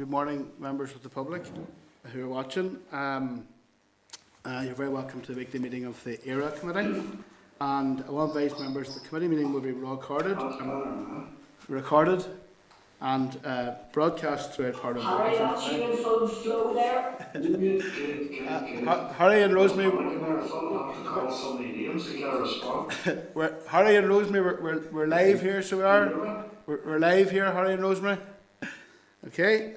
good morning, members of the public who are watching. You're very welcome to the weekly meeting of the ERA Committee. And I want to advise members the committee meeting will be recorded and broadcast throughout Parliament. Harry, that's you in full flow there. Harry and Rosemary, Harry and Rosemary, we're live here, so we are. We're live here, Harry and Rosemary. Okay,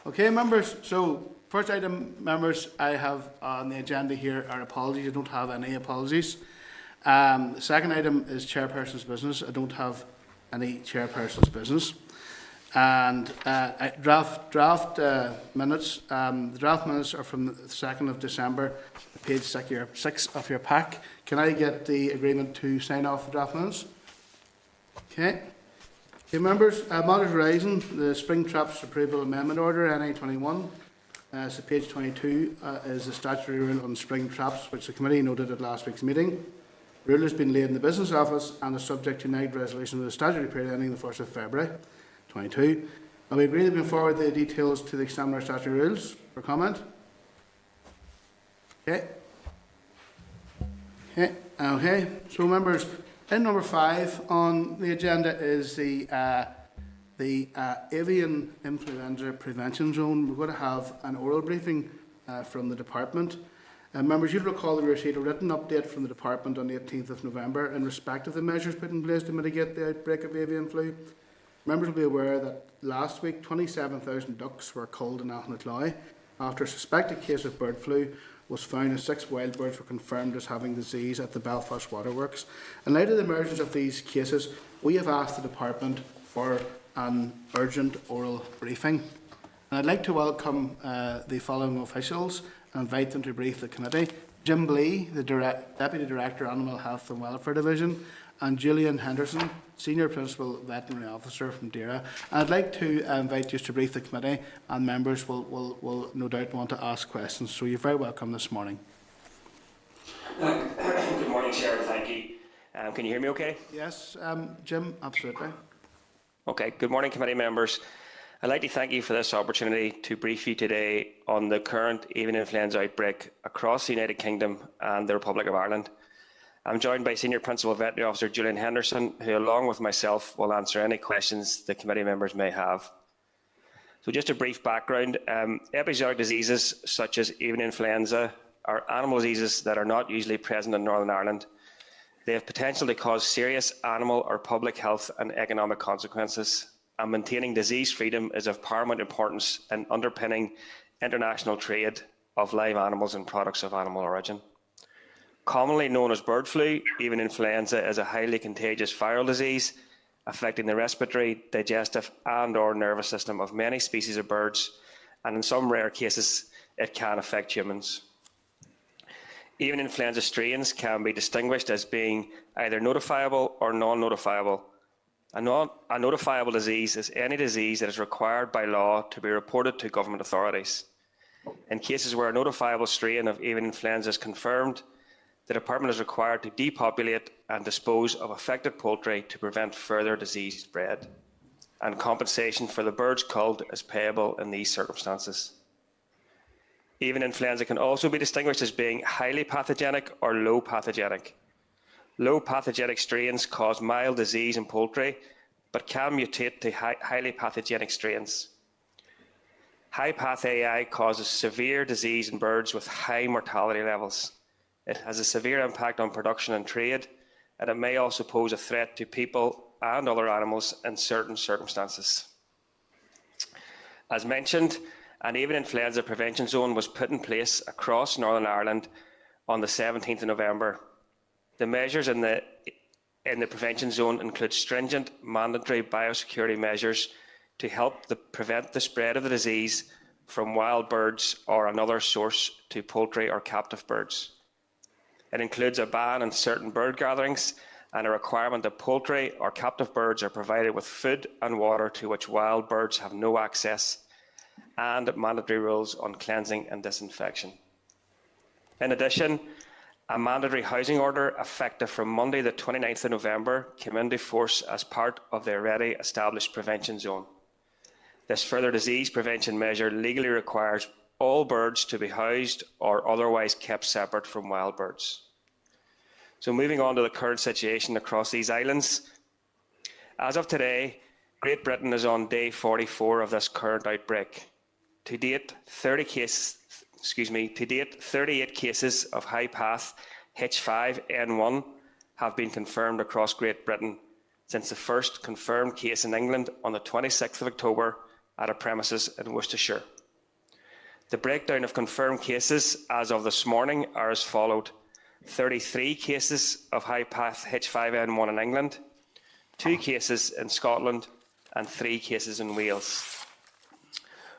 okay, members. So, first item, members, I have on the agenda here are apologies. I don't have any apologies. The second item is chairperson's business. I don't have any chairperson's business. And draft minutes. The draft minutes are from the 2nd of December, page 6 of your pack. Can I get the agreement to sign off the draft minutes? Okay. Okay, members. Matters arising. The Spring Traps Approval Amendment Order, NA21. So page 22 is the statutory rule on spring traps, which the committee noted at last week's meeting. The rule has been laid in the Business Office and is subject to night resolution of the statutory period ending the 1st of February 22. And we agree to bring forward the details to the examiner statutory rules for comment. Okay. Okay. So, members, in number 5 on the agenda is the avian influenza prevention zone. We're going to have an oral briefing from the department. Members, you'll recall that we received a written update from the department on the 18th of November in respect of the measures put in place to mitigate the outbreak of avian flu. Members will be aware that last week 27,000 ducks were culled in Aughnacloy after a suspected case of bird flu was found and 6 wild birds were confirmed as having disease at the Belfast Waterworks. In light of the emergence of these cases, we have asked the department for an urgent oral briefing. And I'd like to welcome the following officials and invite them to brief the committee. Jim Blee, the Deputy Director, Animal Health and Welfare Division, and Julian Henderson, Senior Principal Veterinary Officer from DERA. And I'd like to invite you to brief the committee, and members will no doubt want to ask questions. So you're very welcome this morning. Good morning, Chair. Thank you. Can you hear me okay? Yes, Jim, absolutely. Okay. Good morning, committee members. I'd like to thank you for this opportunity to brief you today on the current avian influenza outbreak across the United Kingdom and the Republic of Ireland. I'm joined by Senior Principal Veterinary Officer Julian Henderson, who along with myself will answer any questions the committee members may have. So just a brief background, epizootic diseases such as avian influenza are animal diseases that are not usually present in Northern Ireland. They have potential to cause serious animal or public health and economic consequences, and maintaining disease freedom is of paramount importance in underpinning international trade of live animals and products of animal origin. Commonly known as bird flu, avian influenza is a highly contagious viral disease affecting the respiratory, digestive and/or nervous system of many species of birds, and in some rare cases it can affect humans. Avian influenza strains can be distinguished as being either notifiable or non-notifiable. A notifiable disease is any disease that is required by law to be reported to government authorities. In cases where a notifiable strain of avian influenza is confirmed, the department is required to depopulate and dispose of affected poultry to prevent further disease spread, and compensation for the birds culled is payable in these circumstances. Avian influenza can also be distinguished as being highly pathogenic or low pathogenic. Low pathogenic strains cause mild disease in poultry, but can mutate to highly pathogenic strains. High path AI causes severe disease in birds with high mortality levels. It has a severe impact on production and trade, and it may also pose a threat to people and other animals in certain circumstances. As mentioned, an avian influenza prevention zone was put in place across Northern Ireland on the 17th of November. The measures in the prevention zone include stringent mandatory biosecurity measures to help prevent the spread of the disease from wild birds or another source to poultry or captive birds. It includes a ban on certain bird gatherings and a requirement that poultry or captive birds are provided with food and water to which wild birds have no access, and mandatory rules on cleansing and disinfection. In addition, a mandatory housing order effective from Monday the 29th of November came into force as part of the already established prevention zone. This further disease prevention measure legally requires all birds to be housed or otherwise kept separate from wild birds. So moving on to the current situation across these islands. As of today, Great Britain is on day 44 of this current outbreak. To date, 38 cases of high-path H5N1 have been confirmed across Great Britain since the first confirmed case in England on the 26th of October at a premises in Worcestershire. The breakdown of confirmed cases as of this morning are as followed: 33 cases of high-path H5N1 in England, 2 cases in Scotland, and 3 cases in Wales.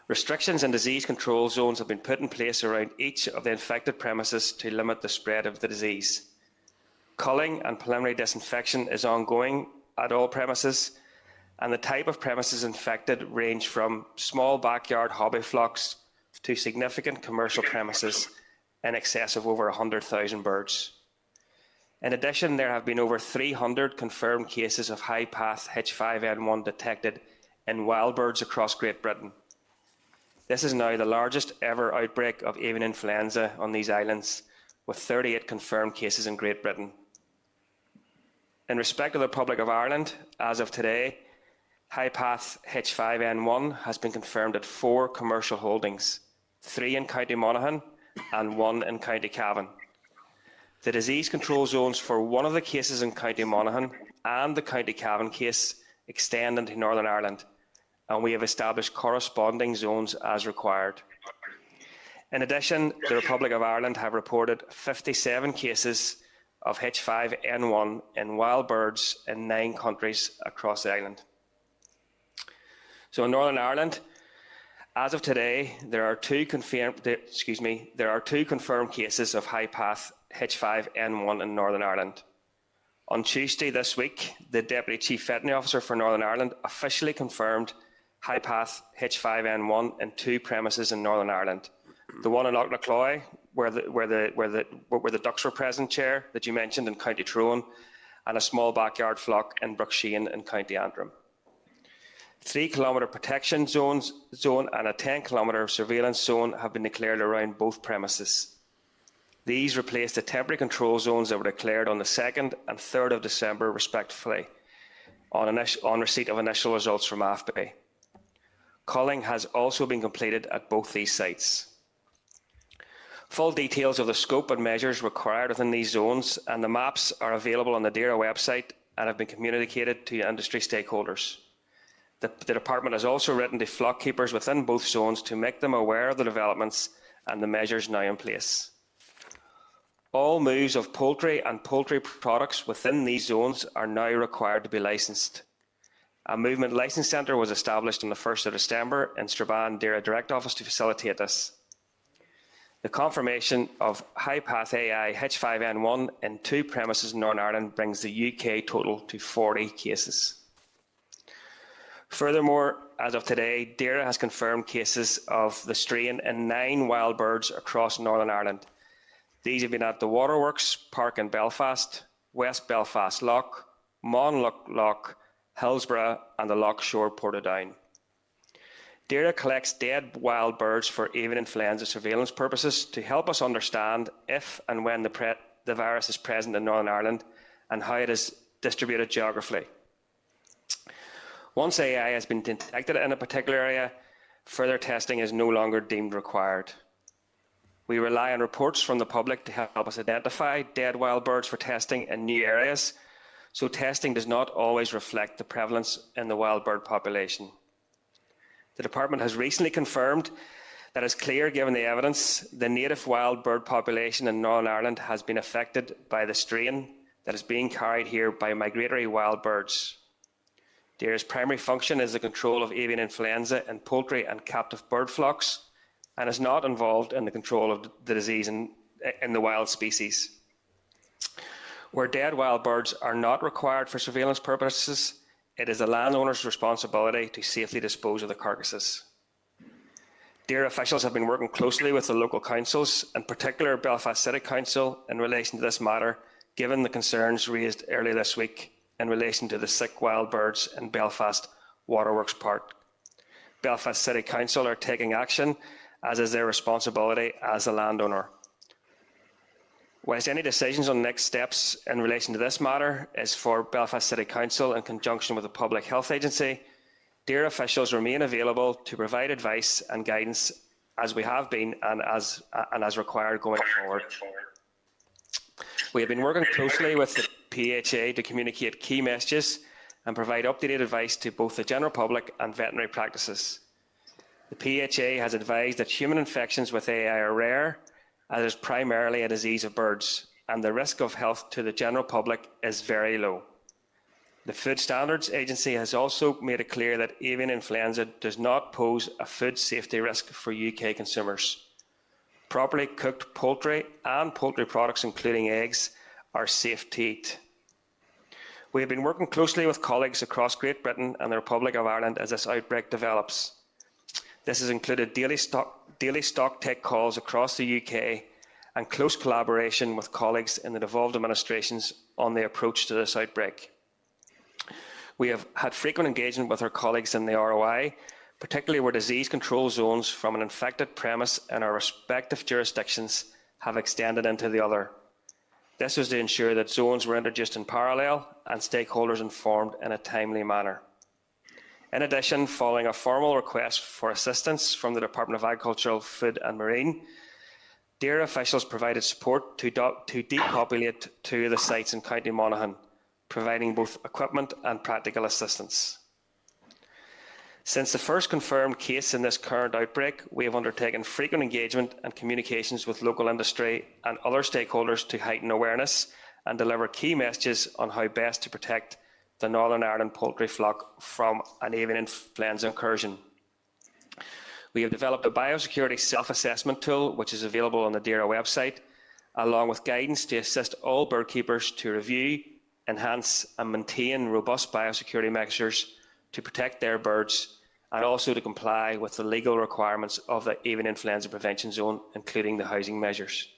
Restrictions and disease control zones have been put in place around each of the infected premises to limit the spread of the disease. Culling and preliminary disinfection is ongoing at all premises, and the type of premises infected range from small backyard hobby flocks to significant commercial premises in excess of over 100,000 birds. In addition, there have been over 300 confirmed cases of high-path H5N1 detected in wild birds across Great Britain. This is now the largest ever outbreak of avian influenza on these islands, with 38 confirmed cases in Great Britain. In respect of the Republic of Ireland, as of today, high-path H5N1 has been confirmed at 4 commercial holdings, 3 in County Monaghan and 1 in County Cavan. The disease control zones for one of the cases in County Monaghan and the County Cavan case extend into Northern Ireland, and we have established corresponding zones as required. In addition, the Republic of Ireland have reported 57 cases of H5N1 in wild birds in 9 countries across the island. So in Northern Ireland, as of today, there are 2 confirmed cases of high-path H5N1 in Northern Ireland. On Tuesday this week, the Deputy Chief Veterinary Officer for Northern Ireland officially confirmed high-path H5N1 in 2 premises in Northern Ireland. The one in Auchnacloy, where the ducks were present, Chair, that you mentioned, in County Tyrone, and a small backyard flock in Bruckshane in County Antrim. 3-kilometre protection zone and a 10-kilometre surveillance zone have been declared around both premises. These replace the temporary control zones that were declared on the 2nd and 3rd of December, respectively, on receipt of initial results from AFBI. Culling has also been completed at both these sites. Full details of the scope and measures required within these zones and the maps are available on the DAERA website and have been communicated to industry stakeholders. The Department has also written to flock keepers within both zones to make them aware of the developments and the measures now in place. All moves of poultry and poultry products within these zones are now required to be licensed. A movement licence centre was established on the 1st of December in Strabane DAERA Direct Office to facilitate this. The confirmation of high-path AI H5N1 in 2 premises in Northern Ireland brings the UK total to 40 cases. Furthermore, as of today, DAERA has confirmed cases of the strain in 9 wild birds across Northern Ireland. These have been at the Waterworks Park in Belfast, West Belfast Loch, Monlock Loch, Hillsborough and the Loch Shore Portadown. DAERA collects dead wild birds for avian influenza surveillance purposes to help us understand if and when the virus is present in Northern Ireland and how it is distributed geographically. Once AI has been detected in a particular area, further testing is no longer deemed required. We rely on reports from the public to help us identify dead wild birds for testing in new areas, so testing does not always reflect the prevalence in the wild bird population. The Department has recently confirmed that it's clear, given the evidence, the native wild bird population in Northern Ireland has been affected by the strain that is being carried here by migratory wild birds. DAERA's primary function is the control of avian influenza in poultry and captive bird flocks and is not involved in the control of the disease in the wild species. Where dead wild birds are not required for surveillance purposes, it is the landowner's responsibility to safely dispose of the carcasses. DAERA officials have been working closely with the local councils, in particular Belfast City Council, in relation to this matter, given the concerns raised earlier this week in relation to the sick wild birds in Belfast Waterworks Park. Belfast City Council are taking action, as is their responsibility as a landowner. Whilst any decisions on next steps in relation to this matter is for Belfast City Council in conjunction with the Public Health Agency, DAERA officials remain available to provide advice and guidance as we have been and as required going forward. We have been working closely with the PHA to communicate key messages and provide updated advice to both the general public and veterinary practices. The PHA has advised that human infections with AI are rare, as it is primarily a disease of birds, and the risk of health to the general public is very low. The Food Standards Agency has also made it clear that avian influenza does not pose a food safety risk for UK consumers. Properly cooked poultry and poultry products, including eggs, are safe to eat. We have been working closely with colleagues across Great Britain and the Republic of Ireland as this outbreak develops. This has included daily stock take calls across the UK and close collaboration with colleagues in the devolved administrations on the approach to this outbreak. We have had frequent engagement with our colleagues in the ROI, particularly where disease control zones from an infected premise in our respective jurisdictions have extended into the other. This was to ensure that zones were introduced in parallel and stakeholders informed in a timely manner. In addition, following a formal request for assistance from the Department of Agriculture, Food and Marine, DAERA officials provided support to depopulate 2 of the sites in County Monaghan, providing both equipment and practical assistance. Since the first confirmed case in this current outbreak, we have undertaken frequent engagement and communications with local industry and other stakeholders to heighten awareness and deliver key messages on how best to protect the Northern Ireland poultry flock from an avian influenza incursion. We have developed a biosecurity self-assessment tool, which is available on the DAERA website, along with guidance to assist all bird keepers to review, enhance and maintain robust biosecurity measures to protect their birds and also to comply with the legal requirements of the avian influenza prevention zone, including the housing measures.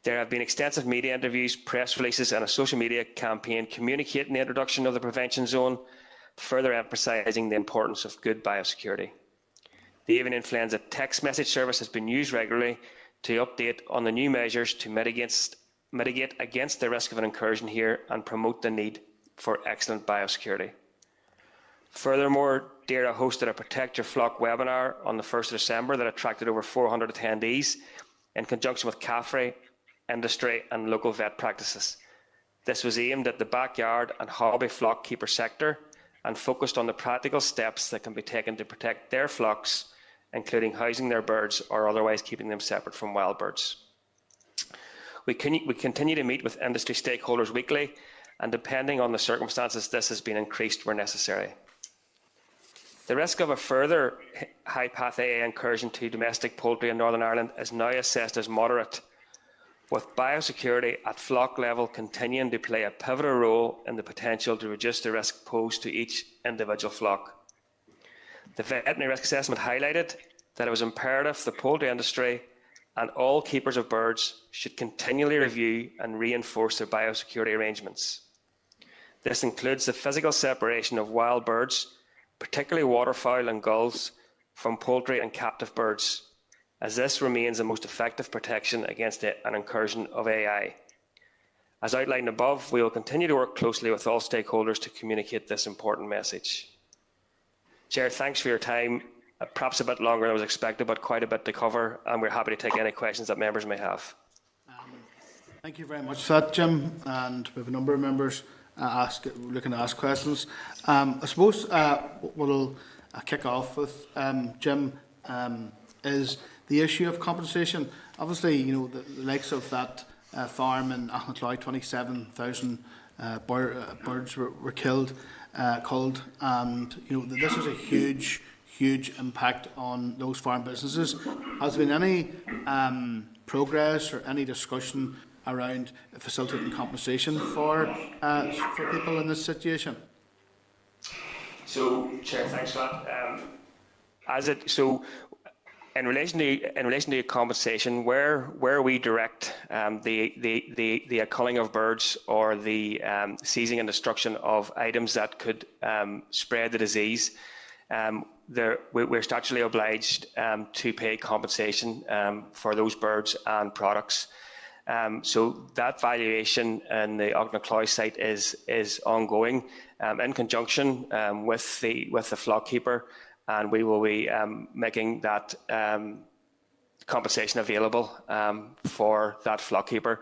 There have been extensive media interviews, press releases and a social media campaign communicating the introduction of the prevention zone, further emphasising the importance of good biosecurity. The avian influenza text message service has been used regularly to update on the new measures to mitigate against the risk of an incursion here and promote the need for excellent biosecurity. Furthermore, DAERA hosted a Protect Your Flock webinar on the 1st of December that attracted over 400 attendees in conjunction with CAFRE, industry and local vet practices. This was aimed at the backyard and hobby flock keeper sector and focused on the practical steps that can be taken to protect their flocks, including housing their birds or otherwise keeping them separate from wild birds. We continue to meet with industry stakeholders weekly, and depending on the circumstances, this has been increased where necessary. The risk of a further high-path AA incursion to domestic poultry in Northern Ireland is now assessed as moderate, with biosecurity at flock level continuing to play a pivotal role in the potential to reduce the risk posed to each individual flock. The veterinary risk assessment highlighted that it was imperative the poultry industry and all keepers of birds should continually review and reinforce their biosecurity arrangements. This includes the physical separation of wild birds, particularly waterfowl and gulls, from poultry and captive birds, as this remains the most effective protection against an incursion of AI. As outlined above, we will continue to work closely with all stakeholders to communicate this important message. Chair, thanks for your time. Perhaps a bit longer than I was expected, but quite a bit to cover, and we're happy to take any questions that members may have. Thank you very much for that, Jim. And we have a number of members looking to ask questions. I suppose what we'll kick off with, Jim, is the issue of compensation. Obviously, you know, the likes of that farm in Aughnacloy, 27,000 birds were killed, culled, and you know this is a huge impact on those farm businesses. Has there been any progress or any discussion around facilitating compensation for people in this situation? So, Chair, thanks for that. In relation to compensation, where we direct the culling of birds or the seizing and destruction of items that could spread the disease, we're statutorily obliged to pay compensation for those birds and products. So that valuation in the Auckland site is ongoing in conjunction with the flock keeper, and we will be making that compensation available for that flock keeper.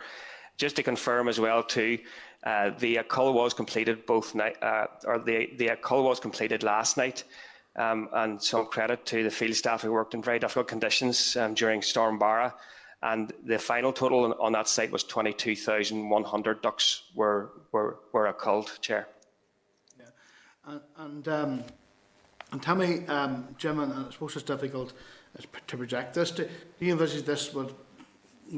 Just to confirm as well too, the cull was completed the cull was completed last night, and some credit to the field staff who worked in very difficult conditions during Storm Barra. And the final total on that site was 22,100 ducks were culled, Chair. Yeah. And tell me, Jim, and I suppose it's difficult to project this, do you envisage this will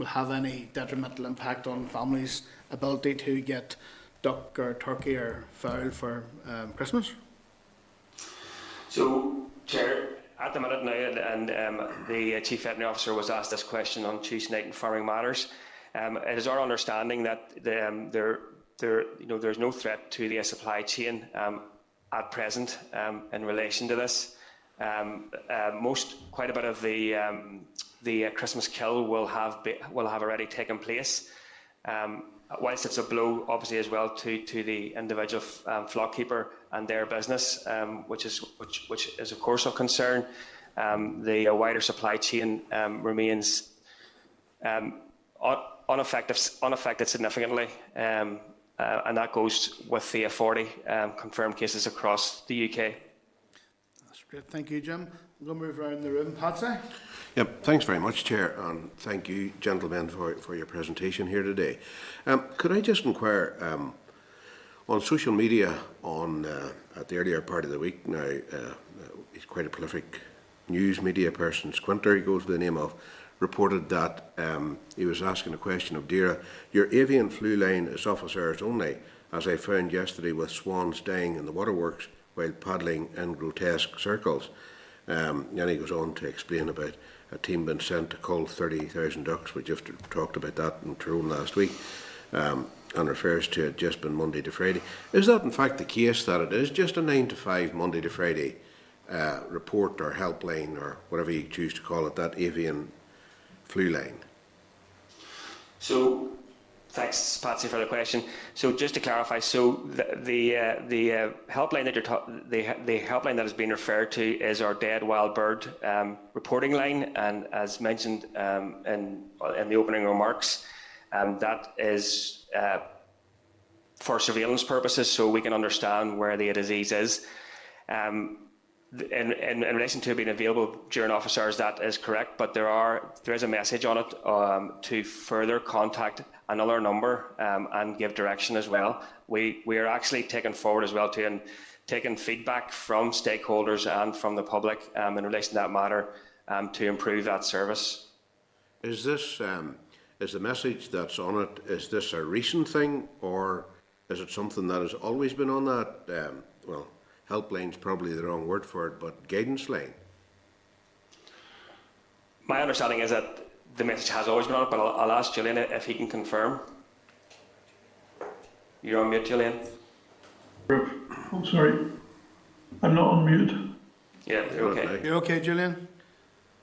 have any detrimental impact on families' ability to get duck or turkey or fowl for Christmas? So, Chair, at the minute now, and the Chief Veterinary Officer was asked this question on Tuesday night in Farming Matters. It is our understanding that there's no threat to the supply chain at present in relation to this. Quite a bit of the Christmas kill will have already taken place. Whilst it's a blow, obviously, as well to the individual flock keeper and their business, which is of course of concern, the wider supply chain remains unaffected significantly, and that goes with the 40 confirmed cases across the UK. That's great. Thank you, Jim. I'm going to move around the room. Patsy? Yep, thanks very much, Chair, and thank you, gentlemen, for your presentation here today. Could I just inquire, on social media at the earlier part of the week, now he's quite a prolific news media person, Squinter, he goes by the name of, reported that he was asking a question of Deirdre, your avian flu line is officers only, as I found yesterday with swans dying in the waterworks while paddling in grotesque circles. And he goes on to explain about a team being sent to cull 30,000 ducks. We just talked about that in Tyrone last week, and refers to it just been Monday to Friday. Is that in fact the case, that it is just a 9 to 5 Monday to Friday report or helpline or whatever you choose to call it, that avian flu line? So, thanks, Patsy, for the question. So, just to clarify, so the helpline the helpline that is being referred to is our dead wild bird reporting line, and as mentioned in the opening remarks, that is for surveillance purposes, so we can understand where the disease is. In relation to it being available during office hours, that is correct, but there is a message on it to further contact another number and give direction as well. We are actually taking forward as well to and taking feedback from stakeholders and from the public in relation to that matter to improve that service. Is this is the message that's on it, is this a recent thing, or is it something that has always been on that? Helpline's probably the wrong word for it, but guidance line? My understanding is that the message has always been on it, but I'll ask Julian if he can confirm. You're on mute, Julian. Oh, sorry. I'm not on mute. Yeah, you're okay. You're okay, Julian?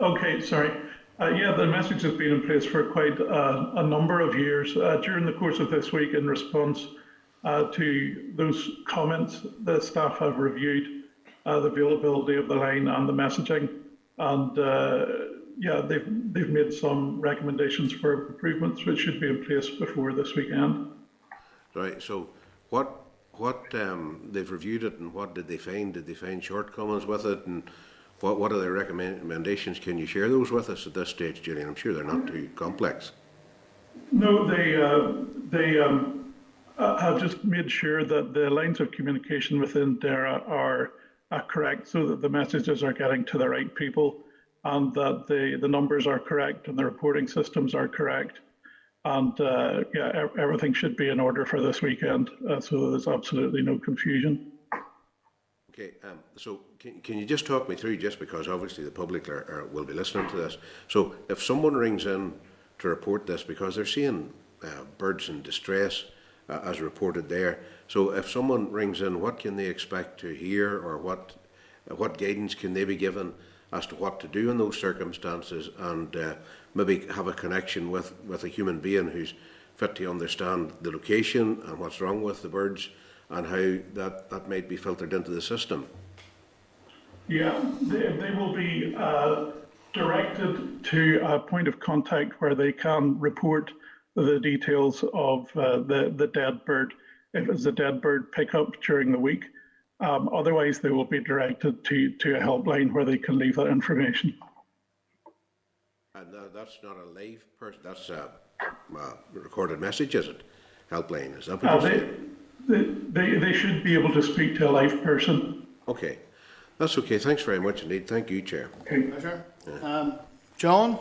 Okay, sorry. Yeah, the message has been in place for quite a number of years. During the course of this week, in response to those comments, the staff have reviewed the availability of the line and the messaging, and yeah, they've made some recommendations for improvements which should be in place before this weekend. Right. So, what they've reviewed it, and what did they find? Did they find shortcomings with it, and what are their recommendations? Can you share those with us at this stage, Julian? I'm sure they're not too complex. No, they have just made sure that the lines of communication within DERA are correct, so that the messages are getting to the right people, and that the numbers are correct and the reporting systems are correct. And yeah, everything should be in order for this weekend, so there's absolutely no confusion. Okay, so can you just talk me through, just because obviously the public will be listening to this, so if someone rings in to report this because they're seeing birds in distress, as reported there, so if someone rings in, what can they expect to hear, or what what guidance can they be given as to what to do in those circumstances, and maybe have a connection with a human being who's fit to understand the location and what's wrong with the birds and how that might be filtered into the system. Yeah, they will be directed to a point of contact where they can report the details of the dead bird, if it's a dead bird pickup during the week. Otherwise, they will be directed to a helpline where they can leave that information. And that's not a live person, that's a recorded message, is it? Helpline, is that what you're saying? They should be able to speak to a live person. Okay, that's okay. Thanks very much indeed. Thank you, Chair. Okay. Pleasure. John?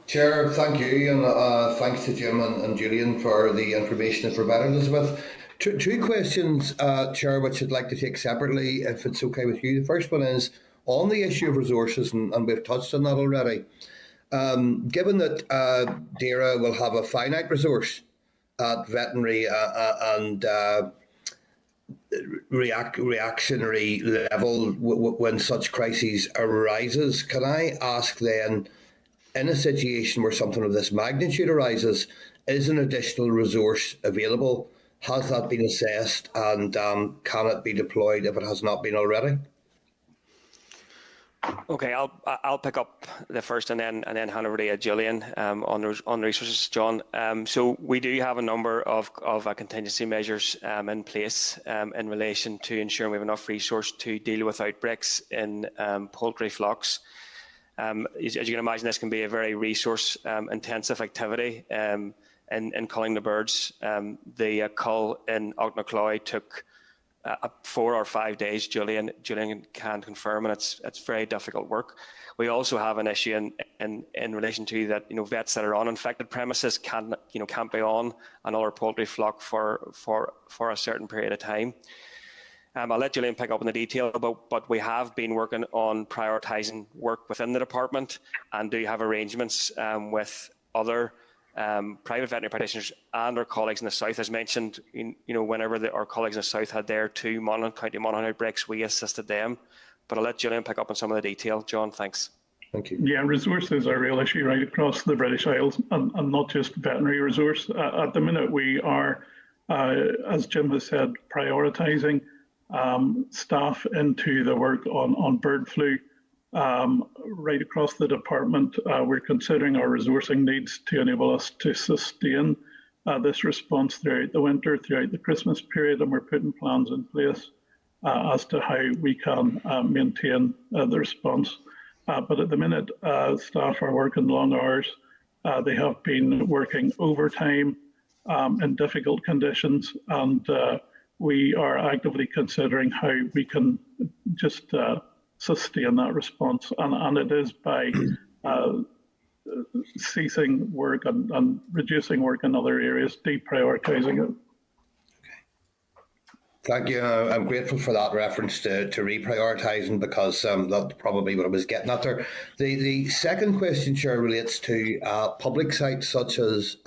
Chair, thank you, and thanks to Jim and Julian for the information they provided us with. Two questions, Chair, which I'd like to take separately, if it's okay with you. The first one is on the issue of resources, and we've touched on that already. Given that DAERA will have a finite resource at veterinary and reactionary level when such crises arises, can I ask then, in a situation where something of this magnitude arises, is an additional resource available? Has that been assessed, and can it be deployed if it has not been already? Okay, I'll pick up the first and then hand over to Julian on resources, John. So we do have a number of contingency measures in place in relation to ensuring we have enough resource to deal with outbreaks in poultry flocks. As you can imagine, this can be a very resource intensive activity in culling the birds. The cull in Auchnacoy took 4 or 5 days. Julian can confirm, and it's very difficult work. We also have an issue in relation to that. Vets that are on infected premises can't be on another poultry flock for a certain period of time. I'll let Julian pick up on the detail, but we have been working on prioritising work within the department, and do have arrangements with other private veterinary practitioners and our colleagues in the south. As mentioned, whenever our colleagues in the south had their 2 County Monaghan outbreaks, we assisted them. But I'll let Julian pick up on some of the detail. John, thanks. Thank you. Yeah, resources are a real issue right across the British Isles, and not just veterinary resource. At the minute, we are, as Jim has said, prioritising staff into the work on bird flu. Right across the department, we're considering our resourcing needs to enable us to sustain this response throughout the winter, throughout the Christmas period, and we're putting plans in place as to how we can maintain the response. But at the minute, staff are working long hours. They have been working overtime in difficult conditions, and we are actively considering how we can just sustain that response, and it is by ceasing work and reducing work in other areas, deprioritising it. Thank you. I'm grateful for that reference to reprioritising, because that's probably what I was getting at there. The second question, Chair, relates to public sites such as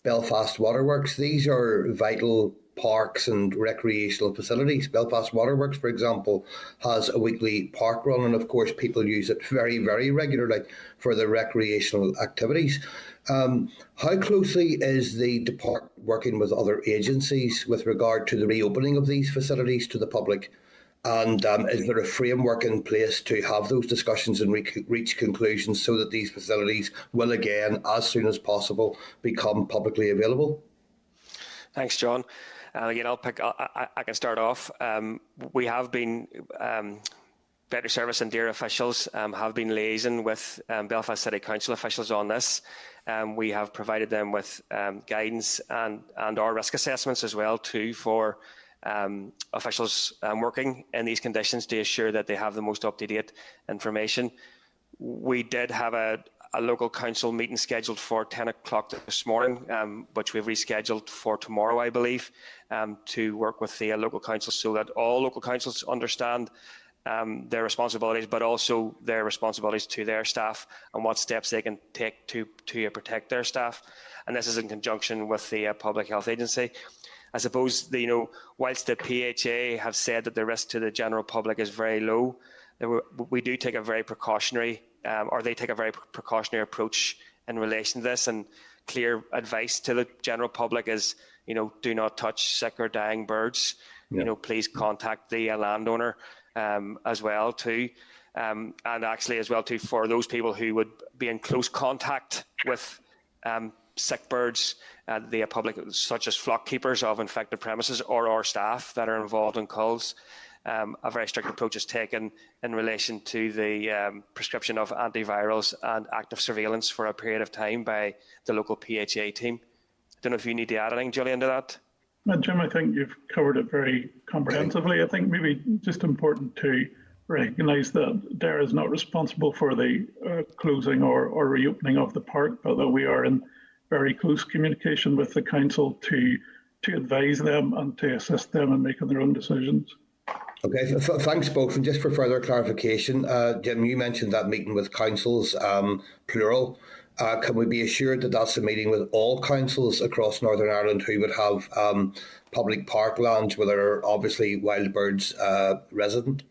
Belfast Waterworks. These are vital parks and recreational facilities. Belfast Waterworks, for example, has a weekly park run, and of course people use it very, very regularly for their recreational activities. How closely is the department working with other agencies with regard to the reopening of these facilities to the public? And is there a framework in place to have those discussions and reach conclusions so that these facilities will again, as soon as possible, become publicly available? Thanks, John. Again, I can start off. We have been, Veterinary Service and DAERA officials have been liaising with Belfast City Council officials on this. We have provided them with guidance and our risk assessments as well too, for officials working in these conditions to ensure that they have the most up-to-date information. We did have a local council meeting scheduled for 10 o'clock this morning, which we've rescheduled for tomorrow, I believe, to work with the local councils so that all local councils understand their responsibilities, but also their responsibilities to their staff and what steps they can take to protect their staff. And this is in conjunction with the Public Health Agency. I suppose, whilst the PHA have said that the risk to the general public is very low, we do take a very precautionary, or they take a very precautionary approach in relation to this, and clear advice to the general public is, do not touch sick or dying birds. Yeah. Please contact the landowner as well too. And actually as well too, for those people who would be in close contact with sick birds, the public, such as flock keepers of infected premises or our staff that are involved in culls, a very strict approach is taken in relation to the prescription of antivirals and active surveillance for a period of time by the local PHA team. I don't know if you need to add anything, Julian, to that. Jim, I think you've covered it very comprehensively. I think maybe just important to recognise that DARE is not responsible for the closing or reopening of the park, but that we are in very close communication with the council to advise them and to assist them in making their own decisions. Okay, thanks both. And just for further clarification, Jim, you mentioned that meeting with councils, plural. Can we be assured that that's a meeting with all councils across Northern Ireland who would have public parklands where there are obviously wild birds resident?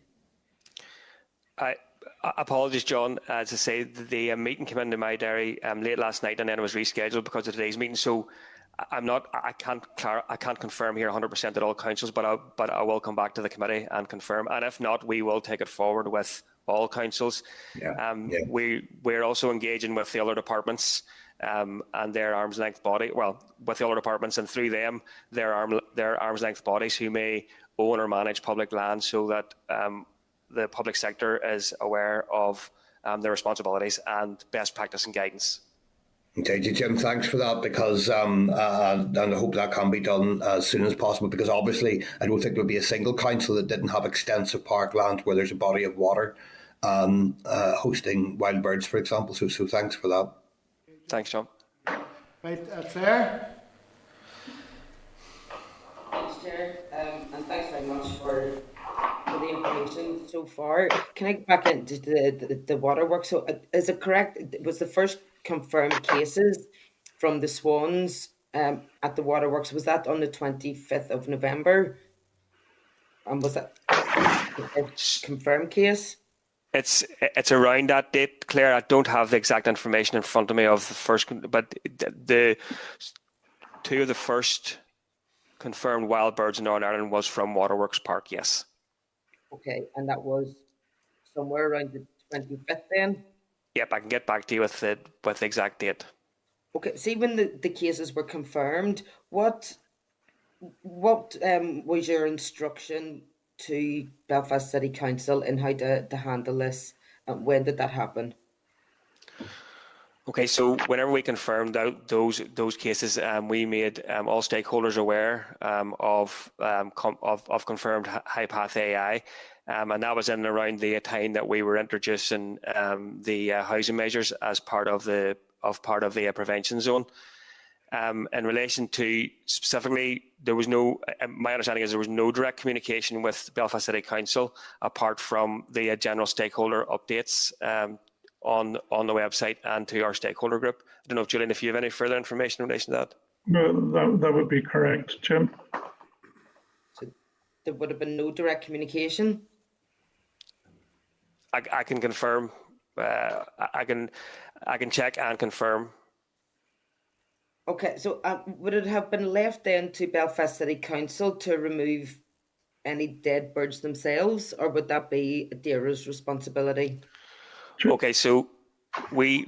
Apologies, John. As I say, the meeting came into my diary late last night, and then it was rescheduled because of today's meeting. So I can't confirm here 100% at all councils, but I will come back to the committee and confirm. And if not, we will take it forward with all councils. We're also engaging with the other departments and their arm's length body. Well, with the other departments and through them, their arm's length bodies who may own or manage public land, so that the public sector is aware of their responsibilities and best practice and guidance. Okay, Jim, thanks for that, because and I hope that can be done as soon as possible, because obviously I don't think there would be a single council that didn't have extensive parkland where there's a body of water hosting wild birds, for example. So thanks for that. Thanks, John. Right, Claire? Thanks, Chair, and thanks very much for the information so far. Can I get back into the waterworks? So is it correct? Was the first confirmed cases from the swans at the waterworks, was that on the 25th of November? And was that the first confirmed case? It's around that date, Claire. I don't have the exact information in front of me of the first, but the two of the first confirmed wild birds in Northern Ireland was from Waterworks Park, yes. Okay, and that was somewhere around the 25th then? Yep, I can get back to you with the exact date. Okay, see, when the cases were confirmed, what was your instruction to Belfast City Council in how to handle this? And when did that happen? Okay, so whenever we confirmed out those cases, we made all stakeholders aware of confirmed high path AI, and that was in and around the time that we were introducing the housing measures as part of the prevention zone. In relation to specifically, there was no. My understanding is there was no direct communication with Belfast City Council apart from the general stakeholder updates on the website and to our stakeholder group. I don't know, Julian, if you have any further information in relation to that. No, that would be correct, Jim. So there would have been no direct communication? I can confirm. I can check and confirm. Okay, so would it have been left then to Belfast City Council to remove any dead birds themselves, or would that be DARE's responsibility? Okay, so we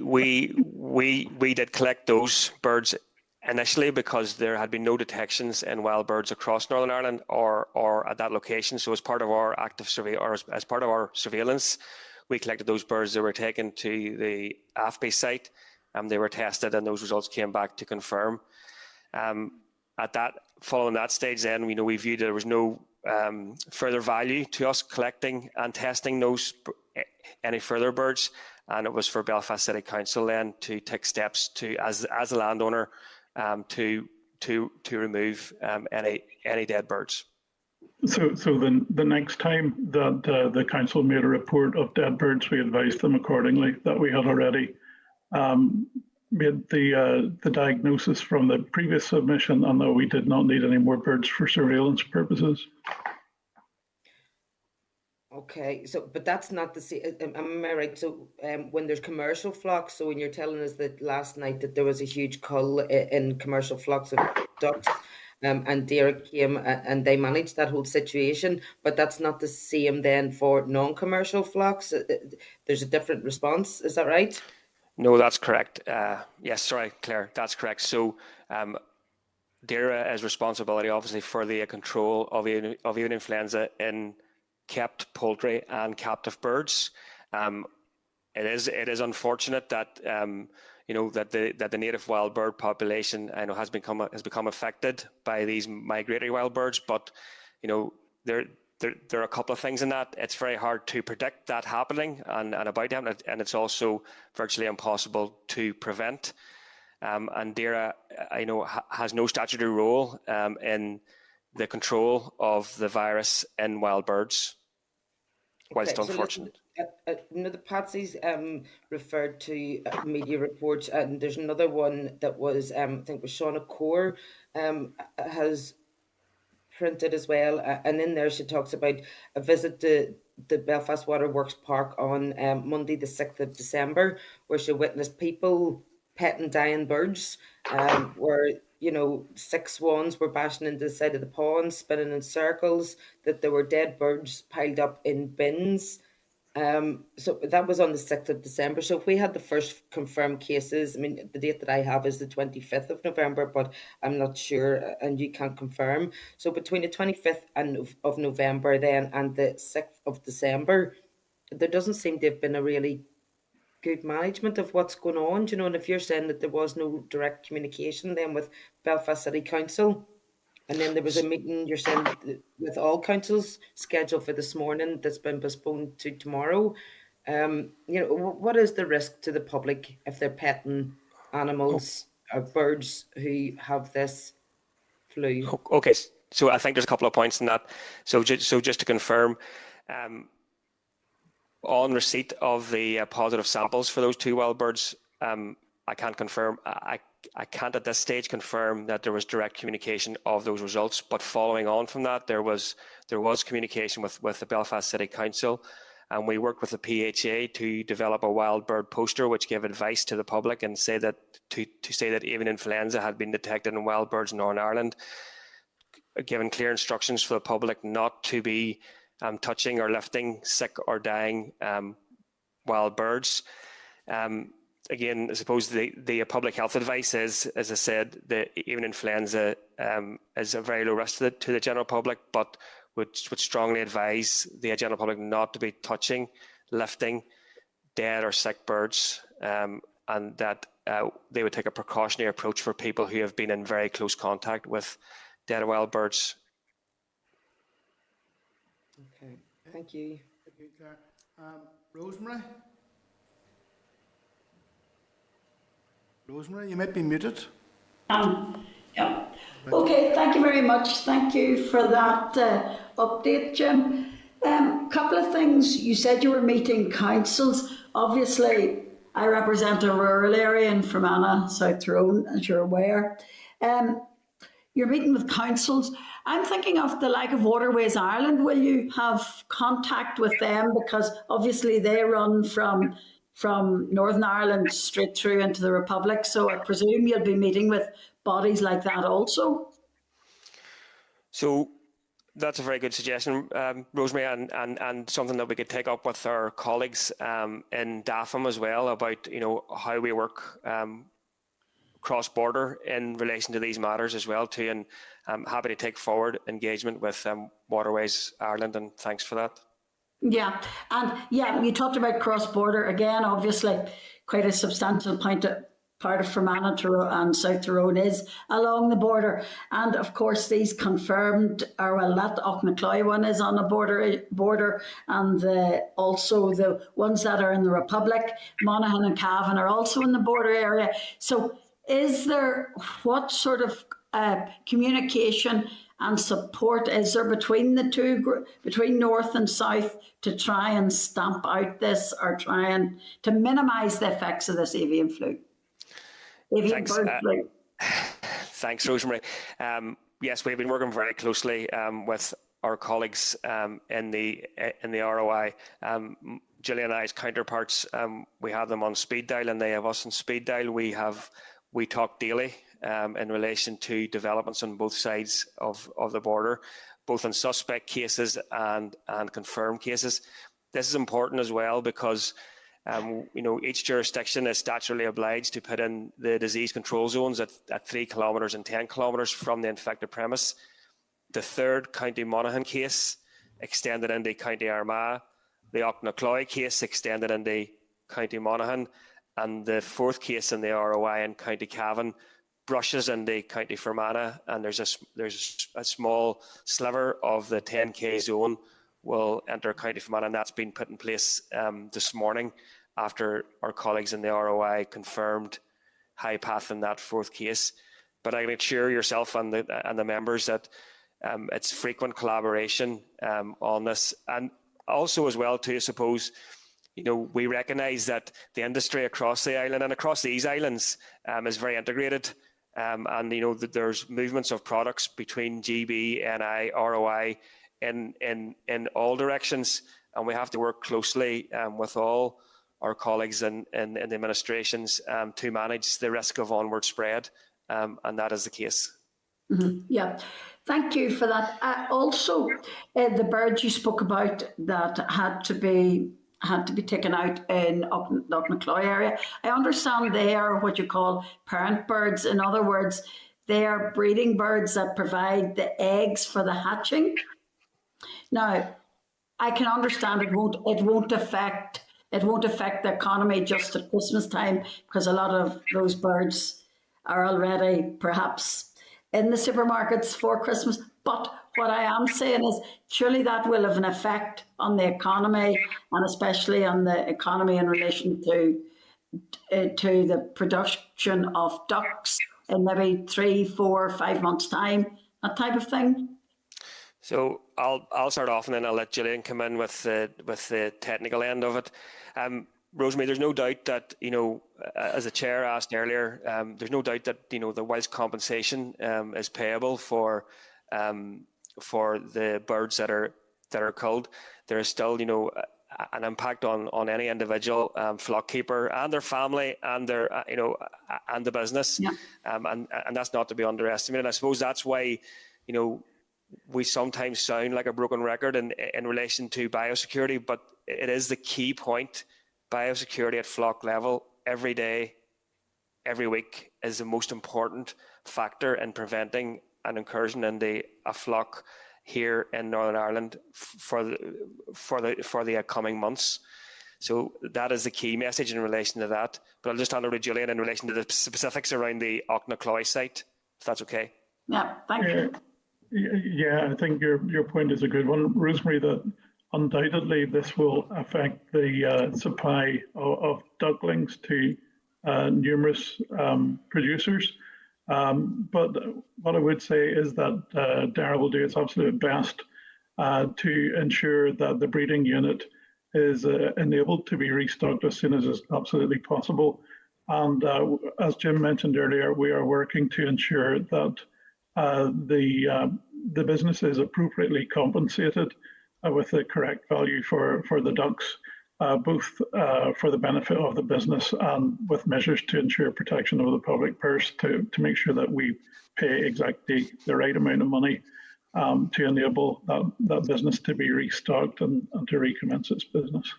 did collect those birds initially because there had been no detections in wild birds across Northern Ireland or at that location. So as part of our active survey, or as part of our surveillance, we collected those birds that were taken to the AFB site. They were tested, and those results came back to confirm. Following that stage, then we viewed there was no further value to us collecting and testing any further birds, and it was for Belfast City Council then to take steps to, as a landowner, to remove any dead birds. So the next time that the council made a report of dead birds, we advised them accordingly that we had already made the diagnosis from the previous submission, and that we did not need any more birds for surveillance purposes. Okay, so, but that's not the same, am I right? So, when there's commercial flocks, so when you're telling us that last night that there was a huge cull in commercial flocks of ducks, and Dara came and they managed that whole situation, but that's not the same then for non-commercial flocks. There's a different response, is that right? No, that's correct. Yes, sorry, Claire, that's correct. So, DAERA has responsibility, obviously, for the control of avian influenza in kept poultry and captive birds. It is unfortunate that that the native wild bird population has become affected by these migratory wild birds. But there are a couple of things in that. It's very hard to predict that happening and about them, and it's also virtually impossible to prevent. And DAERA, has no statutory role in the control of the virus in wild birds, whilst Okay, so unfortunate. listen, the Patsy's referred to media reports, and there's another one that was, I think, was Shauna Core has printed as well, and in there she talks about a visit to the Belfast Waterworks Park on Monday, the 6th of December, where she witnessed people petting dying birds, where 6 swans were bashing into the side of the pond, spinning in circles, that there were dead birds piled up in bins. So that was on the 6th of December. So if we had the first confirmed cases, I mean, the date that I have is the 25th of November, but I'm not sure, and you can't confirm. So between the 25th of November then and the 6th of December, there doesn't seem to have been a really good management of what's going on, and if you're saying that there was no direct communication then with Belfast City Council, and then there was a meeting, you're saying, with all councils scheduled for this morning that's been postponed to tomorrow. What is the risk to the public if they're petting animals or birds who have this flu? Okay, so I think there's a couple of points in that. So just to confirm, on receipt of the positive samples for those 2 wild birds, I can't confirm. I can't at this stage confirm that there was direct communication of those results. But following on from that, there was communication with the Belfast City Council, and we worked with the PHA to develop a wild bird poster which gave advice to the public and say that avian influenza had been detected in wild birds in Northern Ireland, giving clear instructions for the public not to be touching or lifting sick or dying wild birds. Again, I suppose the public health advice is, as I said, that avian influenza is a very low risk to the general public, but would strongly advise the general public not to be touching, lifting dead or sick birds, and that they would take a precautionary approach for people who have been in very close contact with dead wild birds. Okay, thank you. Thank you, Claire. Rosemary? Rosemary, you might be muted. Yeah. Okay, thank you very much. Thank you for that update, Jim. Couple of things. You said you were meeting councils. Obviously, I represent a rural area in Fermanagh, South Tyrone, as you're aware. You're meeting with councils. I'm thinking of the like of Waterways Ireland. Will you have contact with them? Because obviously they run from Northern Ireland straight through into the Republic. So I presume you'll be meeting with bodies like that also. So that's a very good suggestion, Rosemary, and something that we could take up with our colleagues in DAFM as well about how we work cross-border in relation to these matters as well too, and I'm happy to take forward engagement with Waterways Ireland, and thanks for that. Yeah, and yeah, you talked about cross-border again. Obviously, quite a substantial part of Fermanagh and South Tyrone is along the border, and of course these confirmed, or well, that Auchnacloy one is on a border, and also the ones that are in the Republic, Monaghan and Cavan, are also in the border area. So, what sort of communication and support is there between the two, between North and South, to try and stamp out this, or try and to minimise the effects of this avian flu? avian Thanks. bird flu? Thanks, Rosemary. Yes, we've been working very closely with our colleagues in the ROI. Gillian and I's counterparts, we have them on speed dial and they have us on speed dial. We talk daily in relation to developments on both sides of the border, both in suspect cases and confirmed cases. This is important as well because each jurisdiction is statutorily obliged to put in the disease control zones at 3 kilometres and 10 kilometres from the infected premise. The third County Monaghan case extended into County Armagh, the Auchnacloy case extended into County Monaghan, and the fourth case in the ROI in County Cavan brushes into County Fermanagh, and there's a small sliver of the 10k zone will enter County Fermanagh, and that's been put in place this morning after our colleagues in the ROI confirmed high path in that fourth case. But I can assure yourself and the members that it's frequent collaboration on this, and also as well too, I suppose, we recognise that the industry across the island and across these islands is very integrated, and that there's movements of products between GB, NI, ROI in all directions, and we have to work closely with all our colleagues in the administrations to manage the risk of onward spread, and that is the case. Yeah, thank you for that. Also, the birds you spoke about that had to be taken out in the Auchnacloy area. I understand they are what you call parent birds. In other words, they are breeding birds that provide the eggs for the hatching. Now, I can understand it won't affect the economy just at Christmas time because a lot of those birds are already perhaps in the supermarkets for Christmas. But what I am saying is surely that will have an effect on the economy, and especially on the economy in relation to the production of ducks in maybe 3, 4, 5 months' time, that type of thing. So I'll start off and then I'll let Gillian come in with the technical end of it. Rosemary, there's no doubt that, as the chair asked earlier, there's no doubt that, the whilst compensation is payable for the birds that are culled, there is still, an impact on any individual flock keeper and their family and their, and the business. Yeah. And that's not to be underestimated. I suppose that's why, we sometimes sound like a broken record in relation to biosecurity, but it is the key point. Biosecurity at flock level every day, every week is the most important factor in preventing an incursion into a flock here in Northern Ireland for the coming months. So that is the key message in relation to that. But I'll just hand over to Gillian in relation to the specifics around the Auchnacloy site, if that's okay. Yeah, thank you. Yeah, I think your point is a good one, Rosemary, that undoubtedly this will affect the supply of ducklings to numerous producers. But what I would say is that Darragh will do its absolute best to ensure that the breeding unit is enabled to be restocked as soon as is absolutely possible. And as Jim mentioned earlier, we are working to ensure that the business is appropriately compensated with the correct value for the ducks, both for the benefit of the business and with measures to ensure protection of the public purse to make sure that we pay exactly the right amount of money to enable that business to be restocked and to recommence its business.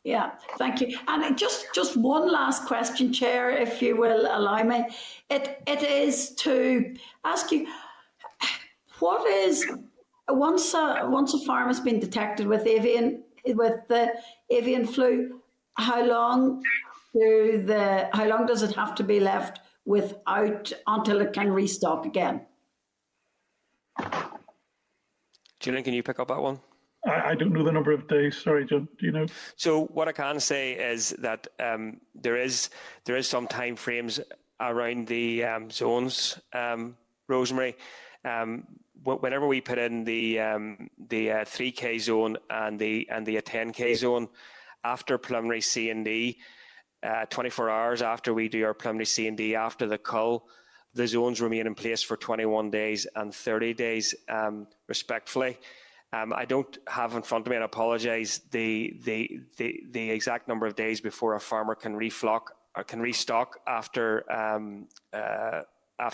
Yeah, thank you. And just one last question, Chair, if you will allow me. It is to ask you, what is once a farm has been detected with the avian flu, how long does it have to be left without until it can restock again? Gillian, can you pick up that one? I don't know the number of days. Sorry, Jim. Do you know? So what I can say is that there is some time frames around the zones, Rosemary. Whenever we put in the 3K zone and the 10K zone, after preliminary C&D, 24 hours after we do our preliminary C&D after the cull. The zones remain in place for 21 days and 30 days, respectively. I don't have in front of me, and I apologise, the exact number of days before a farmer can reflock or can restock after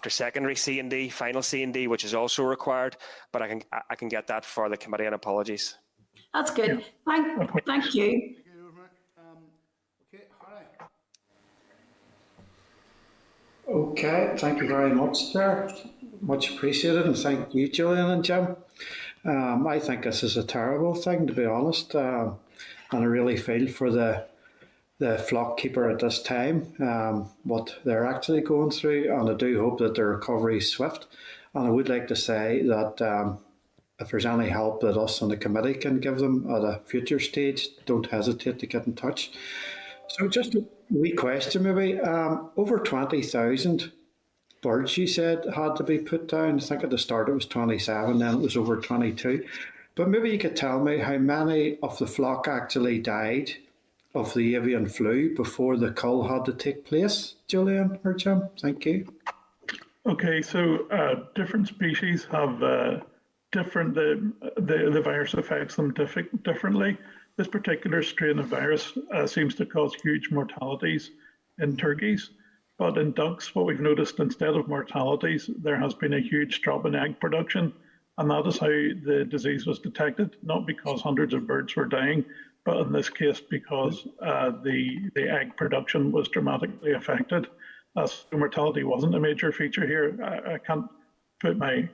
secondary C&D, final C&D, which is also required. But I can get that for the committee, and apologies. That's good. Thank you. Okay, Harry. Okay, thank you very much, Chair. Much appreciated, and thank you, Julian and Jim. I think this is a terrible thing, to be honest, and I really feel for the flock keeper at this time, what they're actually going through, and I do hope that their recovery is swift. And I would like to say that if there's any help that us on the committee can give them at a future stage, don't hesitate to get in touch. So just a wee question maybe, over 20,000 birds you said had to be put down. I think at the start it was 27, then it was over 22. But maybe you could tell me how many of the flock actually died of the avian flu before the cull had to take place, Julian or Jim? Thank you. Okay, so different species have the virus affects them differently. This particular strain of virus seems to cause huge mortalities in turkeys, but in ducks, what we've noticed instead of mortalities, there has been a huge drop in egg production, and that is how the disease was detected, not because hundreds of birds were dying, but in this case because the egg production was dramatically affected. So mortality wasn't a major feature here. I can't put my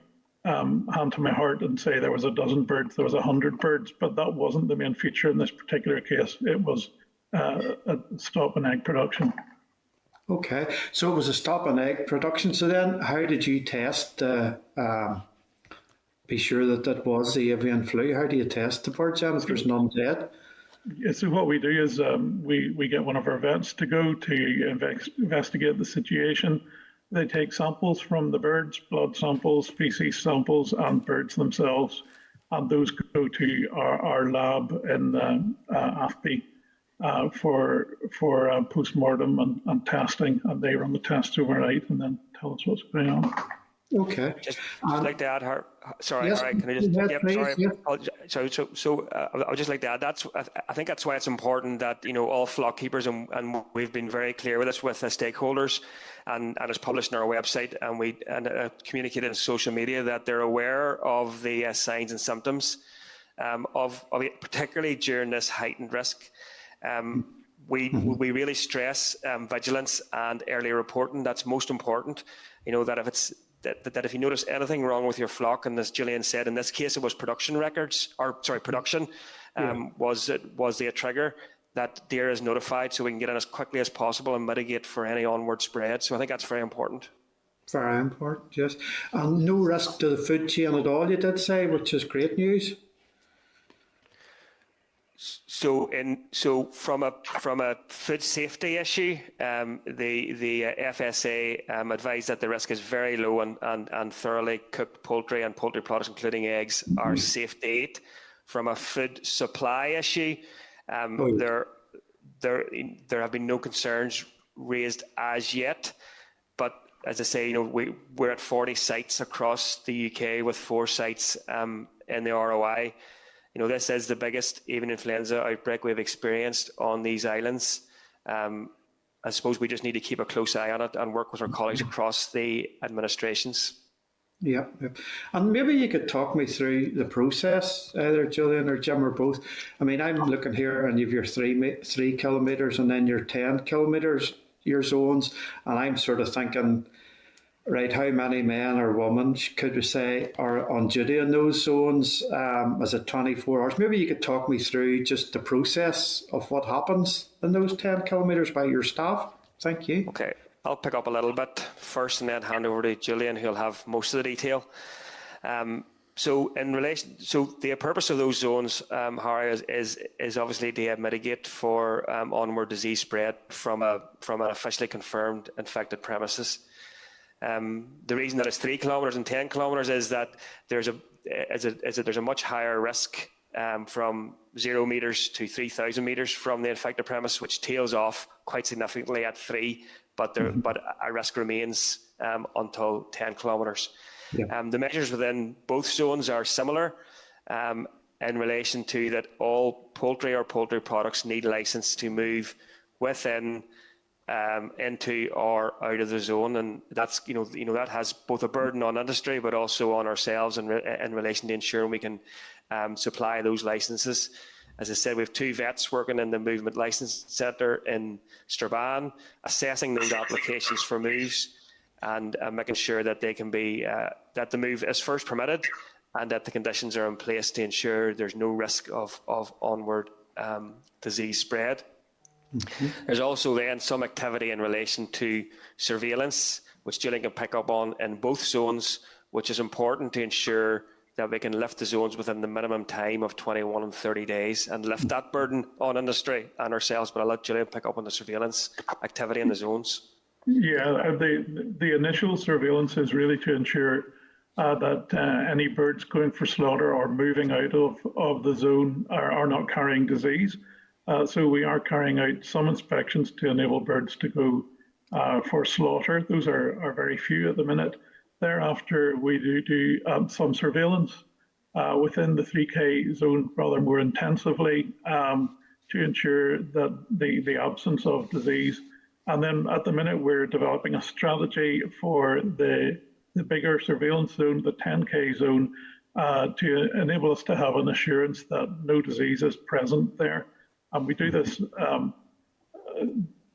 hand to my heart and say there was a dozen birds, there was 100 birds, but that wasn't the main feature in this particular case. It was a stop in egg production. Okay, so it was a stop in egg production. So then how did you test be sure that that was the avian flu? How do you test the birds then if there's none dead? Yeah, so what we do is we get one of our vets to go to investigate the situation. They take samples from the birds, blood samples, feces samples, and birds themselves, and those go to our lab in AFPI for post-mortem and testing, and they run the tests overnight and then tell us what's going on. Okay. Just like to add, sorry, yes, Harry, can I just, yes, please, sorry, yes. so I would just like to add, I think that's why it's important that, all flock keepers, and we've been very clear with this with the stakeholders, and it's published on our website, and we communicated in social media that they're aware of the signs and symptoms of it, particularly during this heightened risk. We really stress vigilance and early reporting. That's most important. That if it's that if you notice anything wrong with your flock, and as Gillian said, in this case it was production was the trigger, that deer is notified so we can get in as quickly as possible and mitigate for any onward spread. So I think that's very important. Very important, yes. And no risk to the food chain at all, you did say, which is great news. So from a food safety issue, the FSA advised that the risk is very low, and thoroughly cooked poultry and poultry products, including eggs, are safe to eat. From a food supply issue, there have been no concerns raised as yet. But as I say, we're at 40 sites across the UK with 4 sites in the ROI. This is the biggest avian influenza outbreak we've experienced on these islands. I suppose we just need to keep a close eye on it and work with our colleagues across the administrations. Yeah. And maybe you could talk me through the process, either Julian or Jim or both. I mean, I'm looking here and you've your 3 kilometres and then your 10 kilometres, your zones, and I'm sort of thinking, right, how many men or women, could we say, are on duty in those zones? Is it 24 hours? Maybe you could talk me through just the process of what happens in those 10 kilometres by your staff. Thank you. Okay, I'll pick up a little bit first and then hand over to Julian, who'll have most of the detail. So the purpose of those zones, Harry, is obviously to mitigate for onward disease spread from an officially confirmed infected premises. The reason that it's 3 kilometres and 10 kilometres is that there's a much higher risk from 0 metres to 3,000 metres from the infected premise, which tails off quite significantly at 3, but a risk remains until 10 kilometres. Yeah. The measures within both zones are similar in relation to that all poultry or poultry products need licence to move within, into or out of the zone, and that's that has both a burden on industry but also on ourselves in relation to ensuring we can supply those licences. As I said, we have 2 vets working in the Movement Licence Centre in Strabane, assessing those applications for moves and making sure that they can be that the move is first permitted and that the conditions are in place to ensure there's no risk of onward disease spread. There's also then some activity in relation to surveillance, which Julian can pick up on in both zones, which is important to ensure that we can lift the zones within the minimum time of 21 and 30 days and lift that burden on industry and ourselves. But I'll let Julian pick up on the surveillance activity in the zones. Yeah, the initial surveillance is really to ensure that any birds going for slaughter or moving out of the zone are not carrying disease. So we are carrying out some inspections to enable birds to go for slaughter. Those are very few at the minute. Thereafter, we do some surveillance within the 3K zone rather more intensively to ensure that the absence of disease. And then at the minute, we're developing a strategy for the bigger surveillance zone, the 10K zone, to enable us to have an assurance that no disease is present there. And we do this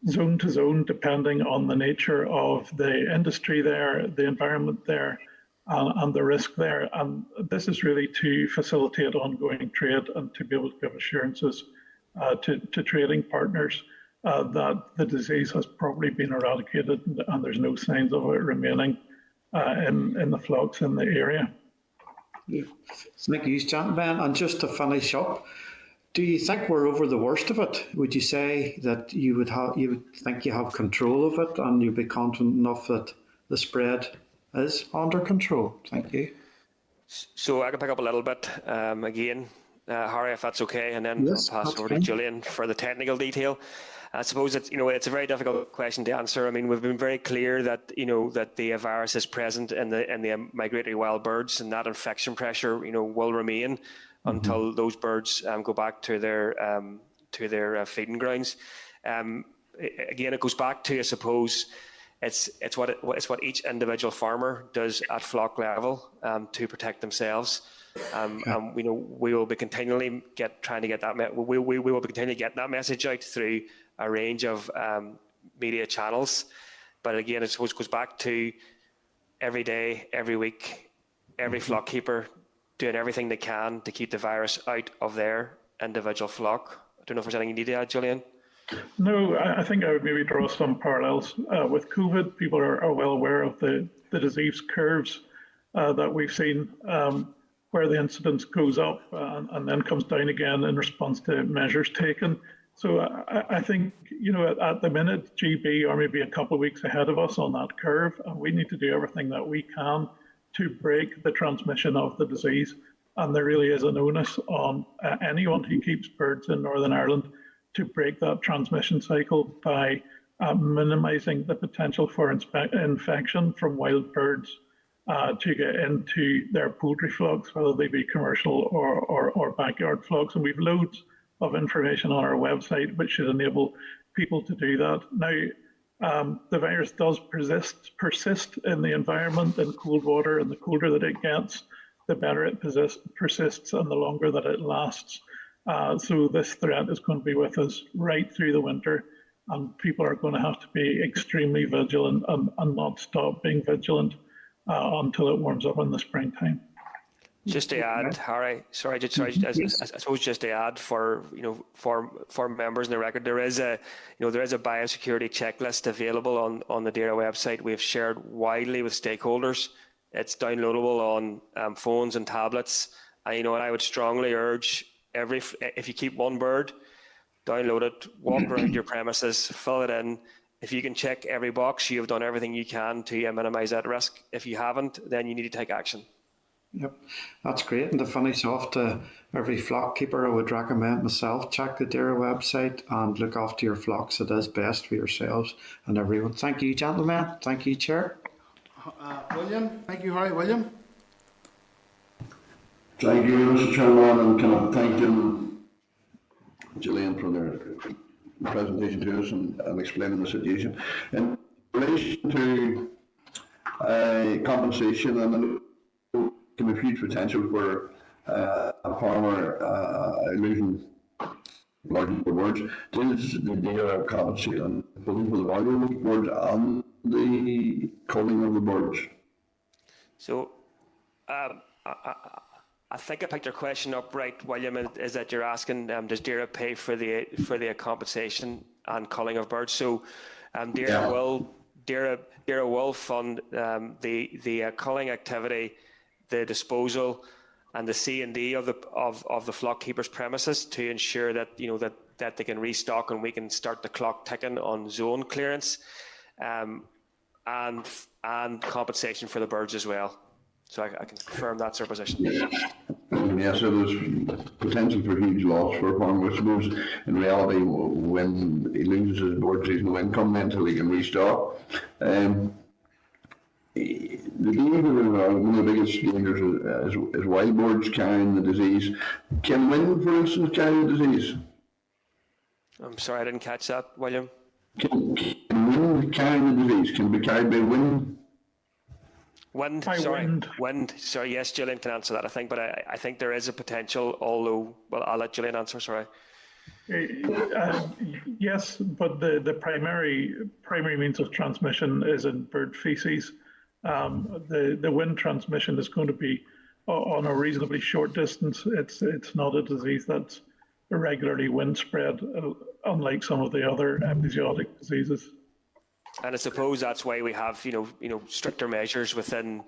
zone to zone, depending on the nature of the industry there, the environment there, and the risk there. And this is really to facilitate ongoing trade and to be able to give assurances to trading partners that the disease has probably been eradicated and there's no signs of it remaining in the flocks in the area. Yeah. Thank you, gentlemen. And just to finish up, do you think we're over the worst of it? Would you say that you would think you have control of it and you'd be confident enough that the spread is under control? Thank you. So I can pick up a little bit again, Harry, if that's okay, and then Yes, I'll pass that's over fine. to Julian for the technical detail. I suppose it's a very difficult question to answer. I mean, we've been very clear that that the virus is present in the migratory wild birds, and that infection pressure will remain until those birds go back to their feeding grounds. Again, it goes back to, I suppose, it's what each individual farmer does at flock level to protect themselves. And we will be continually trying to get that. We will be continuing to get that message out through a range of media channels. But again, I suppose it goes back to every day, every week, every flock keeper doing everything they can to keep the virus out of their individual flock. I don't know if there's anything you need to add, Julian. No, I think I would maybe draw some parallels. With COVID, people are well aware of the disease curves that we've seen, where the incidence goes up and then comes down again in response to measures taken. So I think, at the minute, GB are maybe a couple of weeks ahead of us on that curve, and we need to do everything that we can to break the transmission of the disease. And there really is an onus on anyone who keeps birds in Northern Ireland to break that transmission cycle by minimising the potential for infection from wild birds to get into their poultry flocks, whether they be commercial or backyard flocks. And we've loads of information on our website which should enable people to do that. Now, the virus does persist in the environment in cold water, and the colder that it gets, the better it persists and the longer that it lasts. So this threat is going to be with us right through the winter, and people are going to have to be extremely vigilant and not stop being vigilant until it warms up in the springtime. Just to add, Harry, I suppose just to add for members in the record, there is a biosecurity checklist available on the DAERA website. We have shared widely with stakeholders. It's downloadable on phones and tablets. And I would strongly urge if you keep one bird, download it, walk around your premises, fill it in. If you can check every box, you have done everything you can to minimise that risk. If you haven't, then you need to take action. Yep, that's great. And to finish off, to every flock keeper, I would recommend myself check the Dairy website and look after your flocks. It is best for yourselves and everyone. Thank you, gentlemen. Thank you, Chair. William, thank you, Harry. William? Thank you, Mr. Chairman, and can I thank Gillian for their presentation to us and explaining the situation. In relation to compensation, and there can be huge potential for a farmer losing large number of birds. Does the data compensate on both for the value of the birds and the culling of the birds? So, I think I picked your question up right, William. Is that you're asking, does DAERA pay for the compensation and culling of birds? So, DAERA will fund the culling activity, the disposal, and the C&D of the flock keepers' premises to ensure that that they can restock and we can start the clock ticking on zone clearance, and compensation for the birds as well. So I can confirm that's our position. Yes, so there's potential for huge loss for a farmer. I suppose in reality, when he loses his birds, he's no income then until he can restock. The danger, one of the biggest dangers is wild birds carrying the disease. Can wind, for instance, carry the disease? I'm sorry, I didn't catch that, William. Can wind carry the disease? Can it be carried by wind? Wind. Sorry, yes, Gillian can answer that, I think, but I think there is a potential, although, well, I'll let Gillian answer, sorry. Yes, but the primary means of transmission is in bird feces. The wind transmission is going to be on a reasonably short distance. It's not a disease that's irregularly wind spread, unlike some of the other epizootic diseases. And I suppose that's why we have, stricter measures within,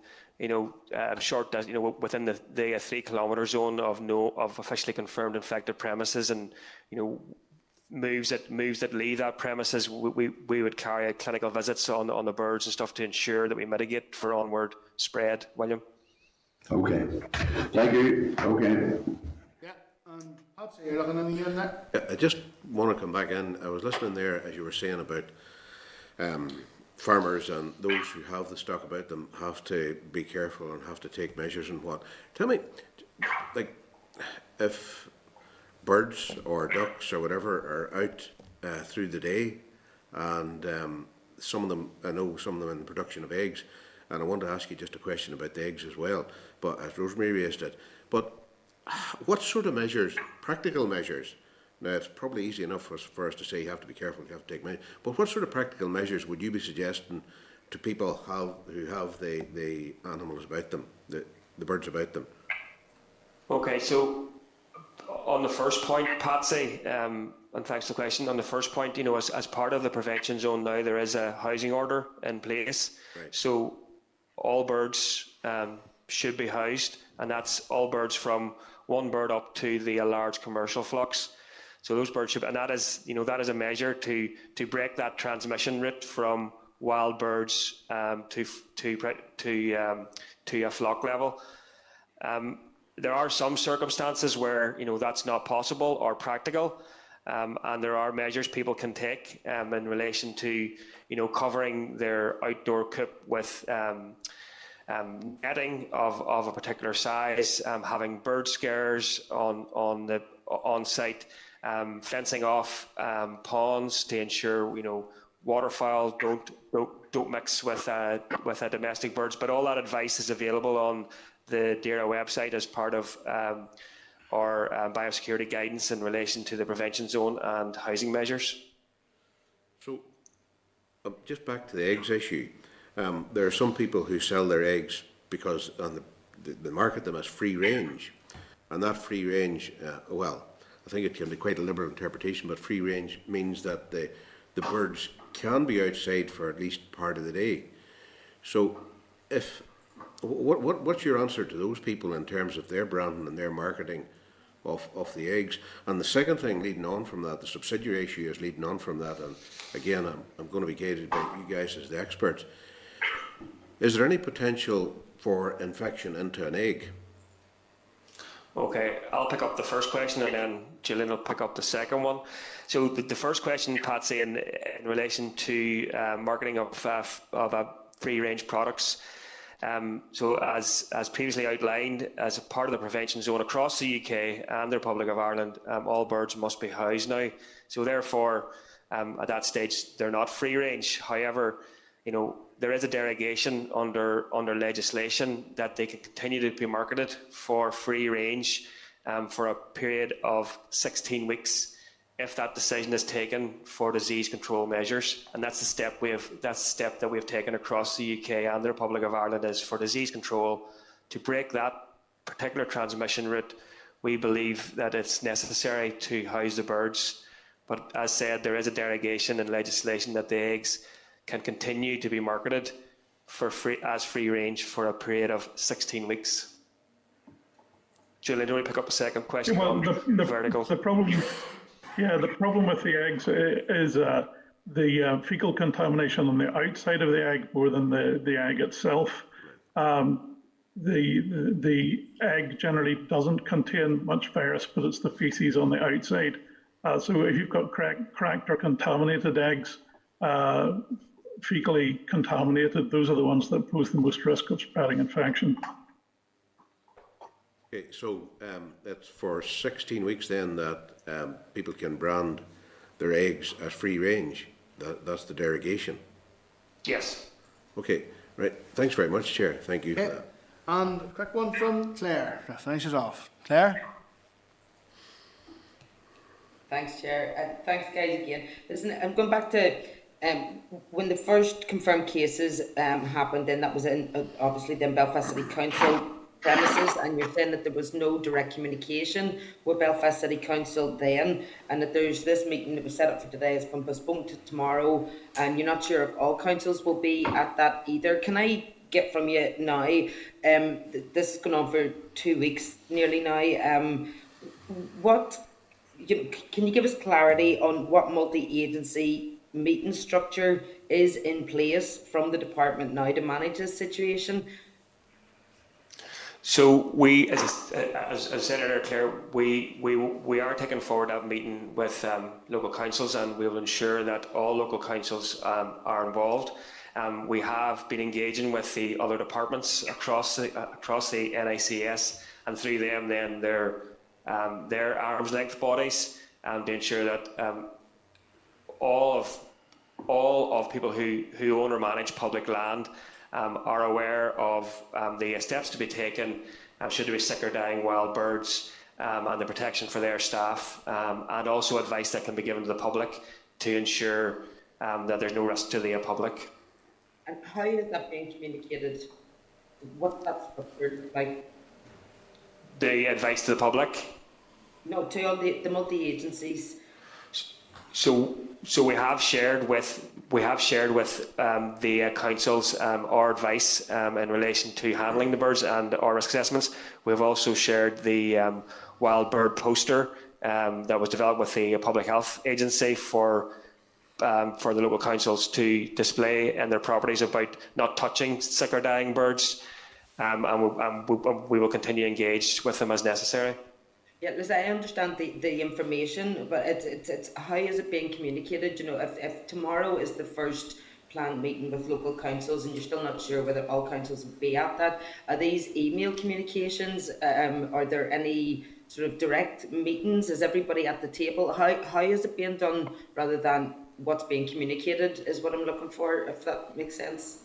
short, within the 3 kilometre zone of officially confirmed infected premises, and moves that leave that premises. We would carry out clinical visits on the birds and stuff to ensure that we mitigate for onward spread. William. Okay. Thank you. Okay. Yeah, Patsy, you're looking in the end there? I just want to come back in. I was listening there as you were saying about farmers and those who have the stock about them have to be careful and have to take measures and what. Tell me, like, if birds or ducks or whatever are out through the day, and some of them, I know some of them in the production of eggs, and I want to ask you just a question about the eggs as well, but as Rosemary raised it, but what sort of measures, practical measures? Now, it's probably easy enough for us to say you have to be careful, you have to take measures, but what sort of practical measures would you be suggesting to people who have the animals about them, the birds about them? Okay, so on the first point, Patsy, and thanks for the question, on the first point, as part of the prevention zone now, there is a housing order in place. Right. So all birds should be housed, and that's all birds from 1 bird up to the large commercial flocks. So those birds should, and that is a measure to break that transmission route from wild birds to a flock level. There are some circumstances where that's not possible or practical, and there are measures people can take in relation to covering their outdoor coop with netting of a particular size, having bird scares on site. Fencing off ponds to ensure waterfowl don't mix with domestic birds, but all that advice is available on the DAERA website as part of our biosecurity guidance in relation to the prevention zone and housing measures. So, just back to the eggs issue, there are some people who sell their eggs because they market them as free range, and that free range, I think it can be quite a liberal interpretation, but free range means that the birds can be outside for at least part of the day. So, what's your answer to those people in terms of their branding and their marketing of the eggs? And the second thing leading on from that, the subsidiary issue is leading on from that, and again, I'm going to be gated by you guys as the experts. Is there any potential for infection into an egg? Okay, I'll pick up the first question and then Gillian will pick up the second one. So the first question, Patsy, in relation to marketing of free-range products. So as previously outlined, as a part of the prevention zone across the UK and the Republic of Ireland, all birds must be housed now. So therefore, at that stage, they're not free-range. However, there is a derogation under legislation that they can continue to be marketed for free range for a period of 16 weeks if that decision is taken for disease control measures. And that's the step that we have taken across the UK and the Republic of Ireland, is for disease control to break that particular transmission route. We believe that it's necessary to house the birds. But as said, there is a derogation in legislation that the eggs can continue to be marketed as free range for a period of 16 weeks. Julian, do you want to pick up a second question on verticals? The problem with the eggs is the fecal contamination on the outside of the egg more than the egg itself. The egg generally doesn't contain much virus, but it's the feces on the outside. So if you've got cracked or contaminated eggs, fecally contaminated, those are the ones that pose the most risk of spreading infection. Okay, so it's for 16 weeks then that people can brand their eggs as free range. That's the derogation. Yes. Okay, right. Thanks very much, Chair. Thank you for that. And a quick one from Claire to finish us off. Claire? Thanks, Chair. Thanks, guys, again. Listen, I'm going back to when the first confirmed cases happened, then that was in obviously then Belfast City Council premises, and you're saying that there was no direct communication with Belfast City Council then, and that there's this meeting that was set up for today has been postponed to tomorrow, and you're not sure if all councils will be at that either. Can I get from you now, this has gone on for 2 weeks nearly now, can you give us clarity on what multi-agency meeting structure is in place from the department now to manage this situation? So we, as I said earlier, Claire, we are taking forward that meeting with local councils, and we will ensure that all local councils are involved. We have been engaging with the other departments across the NICS, and through them then their arm's length bodies, to ensure that all of people who own or manage public land are aware of the steps to be taken should there be sick or dying wild birds, and the protection for their staff, and also advice that can be given to the public to ensure that there's no risk to the public. And how is that being communicated? What's that structured like? The advice to the public? No, to all the multi-agencies. So we have shared with the councils our advice in relation to handling the birds and our risk assessments. We've also shared the wild bird poster that was developed with the Public Health Agency for the local councils to display in their properties about not touching sick or dying birds, and we will continue engaged with them as necessary. Yeah, listen, I understand the information, but it's how is it being communicated? You know, if tomorrow is the first planned meeting with local councils and you're still not sure whether all councils will be at that, are these email communications? Are there any sort of direct meetings? Is everybody at the table? How is it being done rather than what's being communicated is what I'm looking for, if that makes sense?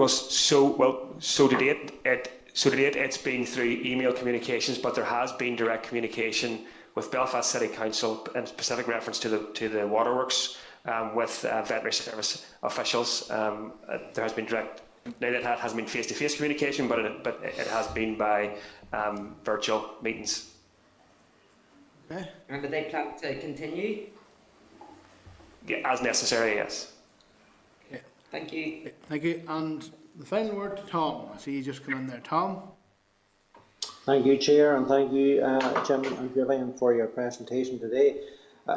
So to date, it's been through email communications, but there has been direct communication with Belfast City Council in specific reference to the waterworks with veterinary service officials. There has been direct. Now that hasn't been face-to-face communication, but it has been by virtual meetings. Okay. And do they plan to continue? Yeah, as necessary, yes. Okay. Thank you. Thank you. And the final word to Tom. I see you just come in there. Tom? Thank you, Chair, and thank you, Jim and Gillian, for your presentation today.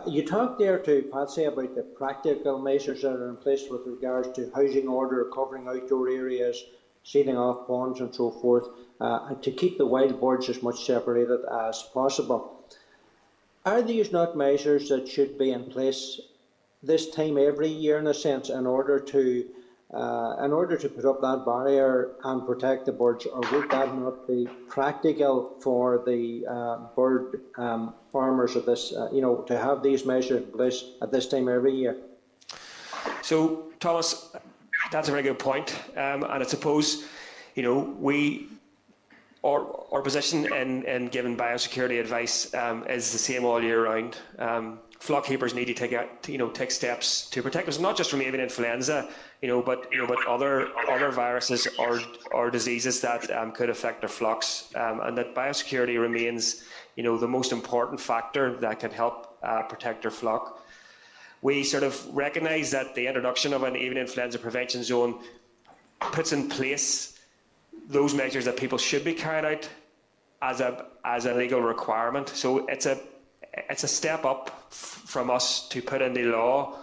You talked there to Patsy about the practical measures that are in place with regards to housing order, covering outdoor areas, sealing off ponds and so forth, and to keep the wild birds as much separated as possible. Are these not measures that should be in place this time every year, in a sense, in order to put up that barrier and protect the birds, or would that not be practical for the bird farmers of this, to have these measures in place at this time every year? So, Thomas, that's a very good point. And I suppose, our position in giving biosecurity advice is the same all year round. Flock keepers need to take steps to protect us, not just from avian influenza, but other viruses or diseases that could affect their flocks, and that biosecurity remains, the most important factor that can help protect their flock. We sort of recognise that the introduction of an avian influenza prevention zone puts in place those measures that people should be carrying out as a legal requirement. So it's a step up from us to put into law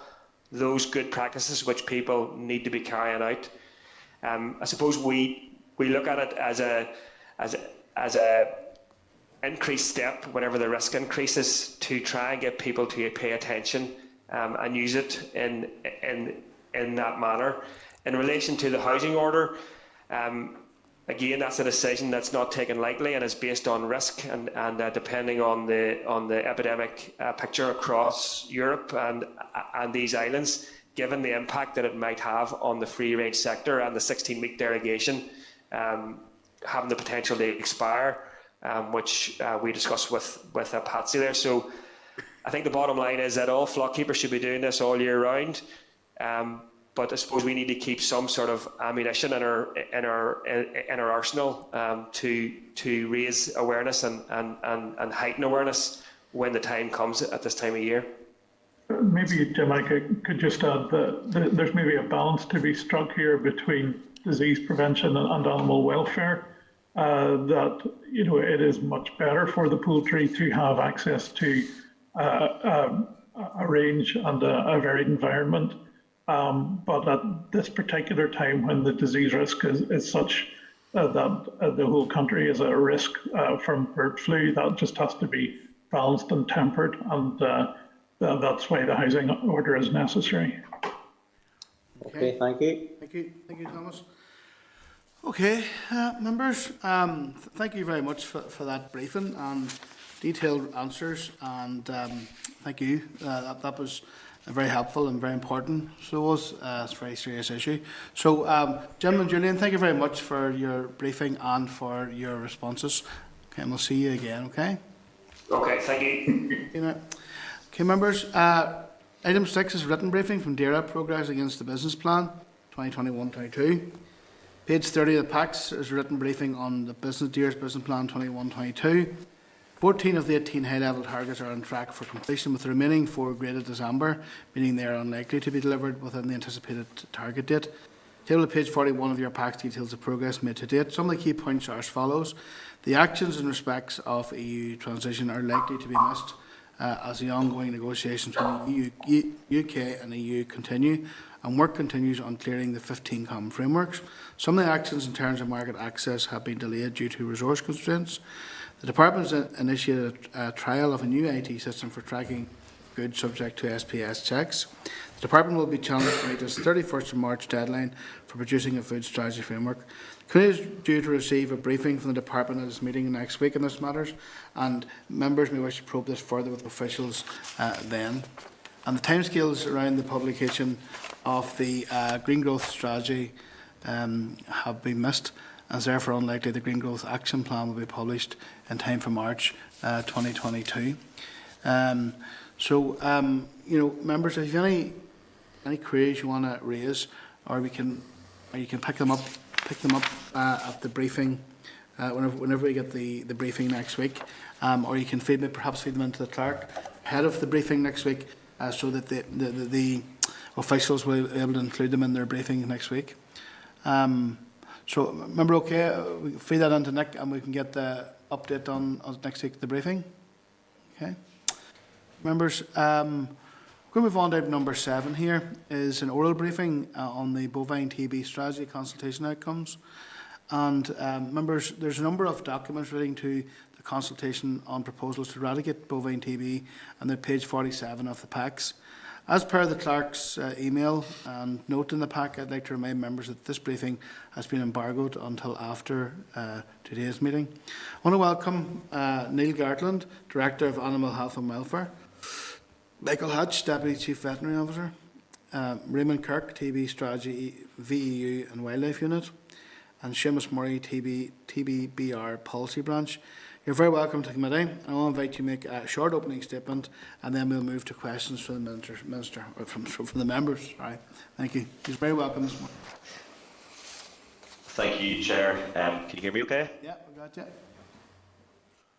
those good practices which people need to be carrying out. I suppose we look at it as a increased step whenever the risk increases, to try and get people to pay attention and use it in that manner. In relation to the housing order, again, that's a decision that's not taken lightly and is based on risk and depending on the epidemic picture across Europe and these islands, given the impact that it might have on the free-range sector and the 16-week derogation having the potential to expire, which we discussed with Patsy there. So I think the bottom line is that all flock keepers should be doing this all year round. But I suppose we need to keep some sort of ammunition in our arsenal to raise awareness and heighten awareness when the time comes at this time of year. Maybe, Jim, I could just add that there's maybe a balance to be struck here between disease prevention and animal welfare. That it is much better for the poultry to have access to a range and a varied environment. But at this particular time, when the disease risk is such that the whole country is at risk from bird flu, that just has to be balanced and tempered, and that's why the housing order is necessary. Okay, thank you. Thank you, Thomas. Okay, members, thank you very much for that briefing and detailed answers, and thank you. That was very helpful and very important. So it was. It's a very serious issue. So, Jim and Julian, thank you very much for your briefing and for your responses. Okay, and we'll see you again, okay? Okay, thank you. Okay, members, item 6 is written briefing from DAERA, Progress Against the Business Plan 2021-22. Page 30 of the packs is a written briefing on the DAERA's Business Plan 21-22. 14 of the 18 high-level targets are on track for completion, with the remaining 4 graded December, meaning they are unlikely to be delivered within the anticipated target date. Table at page 41 of your packs details the progress made to date. Some of the key points are as follows. The actions in respects of EU transition are likely to be missed as the ongoing negotiations between the UK and EU continue, and work continues on clearing the 15 common frameworks. Some of the actions in terms of market access have been delayed due to resource constraints. The Department has initiated a trial of a new IT system for tracking goods subject to SPS checks. The Department will be challenged to meet its 31st of March deadline for producing a food strategy framework. The Committee is due to receive a briefing from the Department at its meeting next week on this matters, and members may wish to probe this further with officials then. And the timescales around the publication of the Green Growth Strategy have been missed, and is therefore unlikely the Green Growth Action Plan will be published in time for March 2022. Members, if you have any queries you want to raise, or you can pick them up at the briefing whenever we get the briefing next week, or you can perhaps feed them into the clerk ahead of the briefing next week, so that the officials will be able to include them in their briefing next week. So, remember, okay, we can feed that into Nick and we can get the update on next week, the briefing. Okay. Members, going We'll move on to item number 7 here, is an oral briefing on the bovine TB strategy consultation outcomes. And members, there's a number of documents relating to the consultation on proposals to eradicate bovine TB, and they're page 47 of the packs. As per the clerk's email and note in the pack, I'd like to remind members that this briefing has been embargoed until after today's meeting. I want to welcome Neil Gartland, Director of Animal Health and Welfare, Michael Hatch, Deputy Chief Veterinary Officer, Raymond Kirk, TB Strategy, VEU and Wildlife Unit, and Seamus Murray, TBBR Policy Branch. You're very welcome to the committee. I'll invite you to make a short opening statement, and then we'll move to questions from the minister or from the members. All right. Thank you. He's very welcome this morning. Thank you, Chair. Can you hear me okay? Yeah, we got you.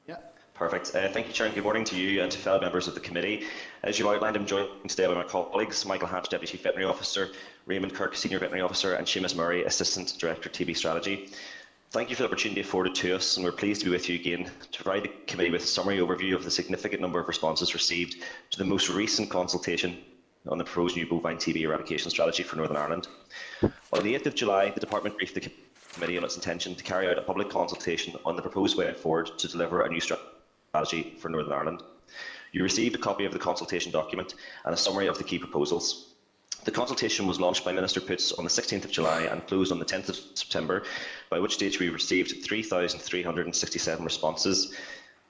Yeah. Perfect. Thank you, Chair, and good morning to you and to fellow members of the committee. As you outlined, I'm joined today by my colleagues, Michael Hatch, Deputy Chief Veterinary Officer, Raymond Kirk, Senior Veterinary Officer, and Seamus Murray, Assistant Director, TB Strategy. Thank you for the opportunity afforded to us, and we're pleased to be with you again to provide the committee with a summary overview of the significant number of responses received to the most recent consultation on the proposed new bovine TB eradication strategy for Northern Ireland. On the 8th of July, the Department briefed the committee on its intention to carry out a public consultation on the proposed way forward to deliver a new strategy for Northern Ireland. You received a copy of the consultation document and a summary of the key proposals. The consultation was launched by Minister Poots on the 16th of July and closed on the 10th of September, by which date we received 3,367 responses.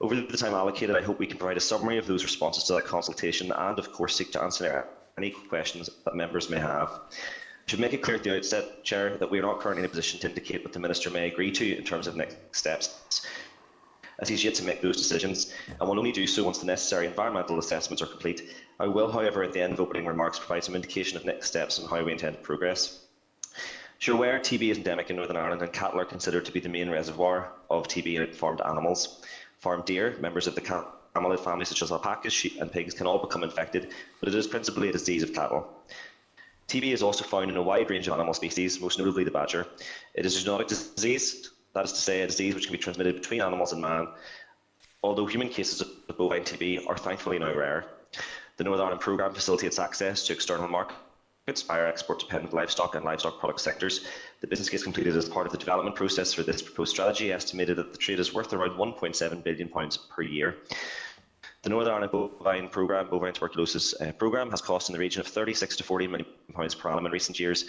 Over the time allocated, I hope we can provide a summary of those responses to that consultation and, of course, seek to answer any questions that members may have. I should make it clear at the outset, Chair, that we are not currently in a position to indicate what the Minister may agree to in terms of next steps, as he's yet to make those decisions, and will only do so once the necessary environmental assessments are complete. I will, however, at the end of opening remarks, provide some indication of next steps and how we intend to progress. As you're aware, TB is endemic in Northern Ireland, and cattle are considered to be the main reservoir of TB in farmed animals. Farmed deer, members of the camelid family such as alpacas, sheep and pigs, can all become infected, but it is principally a disease of cattle. TB is also found in a wide range of animal species, most notably the badger. It is a zoonotic disease, that is to say, a disease which can be transmitted between animals and man, although human cases of bovine TB are thankfully now rare. The Northern Ireland programme facilitates access to external markets via export-dependent livestock and livestock product sectors. The business case completed as part of the development process for this proposed strategy estimated that the trade is worth around £1.7 billion per year. The Northern Ireland Bovine Programme, Bovine Tuberculosis Programme, has cost in the region of £36 to £40 million per annum in recent years.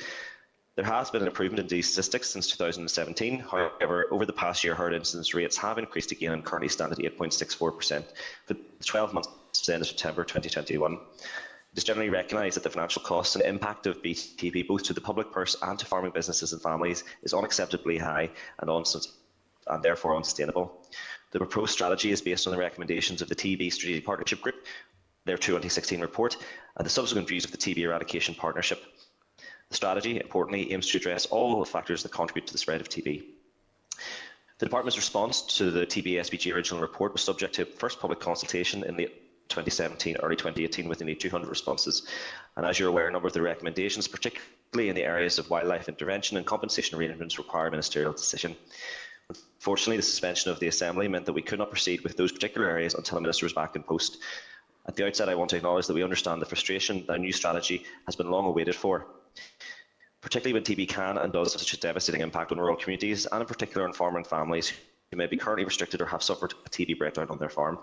There has been an improvement in these statistics since 2017. However, over the past year, herd incidence rates have increased again and currently stand at 8.64% for the 12 months to end of September 2021. It is generally recognised that the financial costs and impact of BTB, both to the public purse and to farming businesses and families, is unacceptably high and therefore unsustainable. The proposed strategy is based on the recommendations of the TB Strategic Partnership Group, their 2016 report, and the subsequent views of the TB Eradication Partnership. The strategy, importantly, aims to address all the factors that contribute to the spread of TB. The Department's response to the TB SBG original report was subject to first public consultation in late 2017, early 2018, with nearly 200 responses. And as you're aware, a number of the recommendations, particularly in the areas of wildlife intervention and compensation arrangements, require ministerial decision. Unfortunately, the suspension of the Assembly meant that we could not proceed with those particular areas until the Minister was back in post. At the outset, I want to acknowledge that we understand the frustration that a new strategy has been long awaited for, particularly when TB can and does have such a devastating impact on rural communities, and in particular on farming families who may be currently restricted or have suffered a TB breakdown on their farm.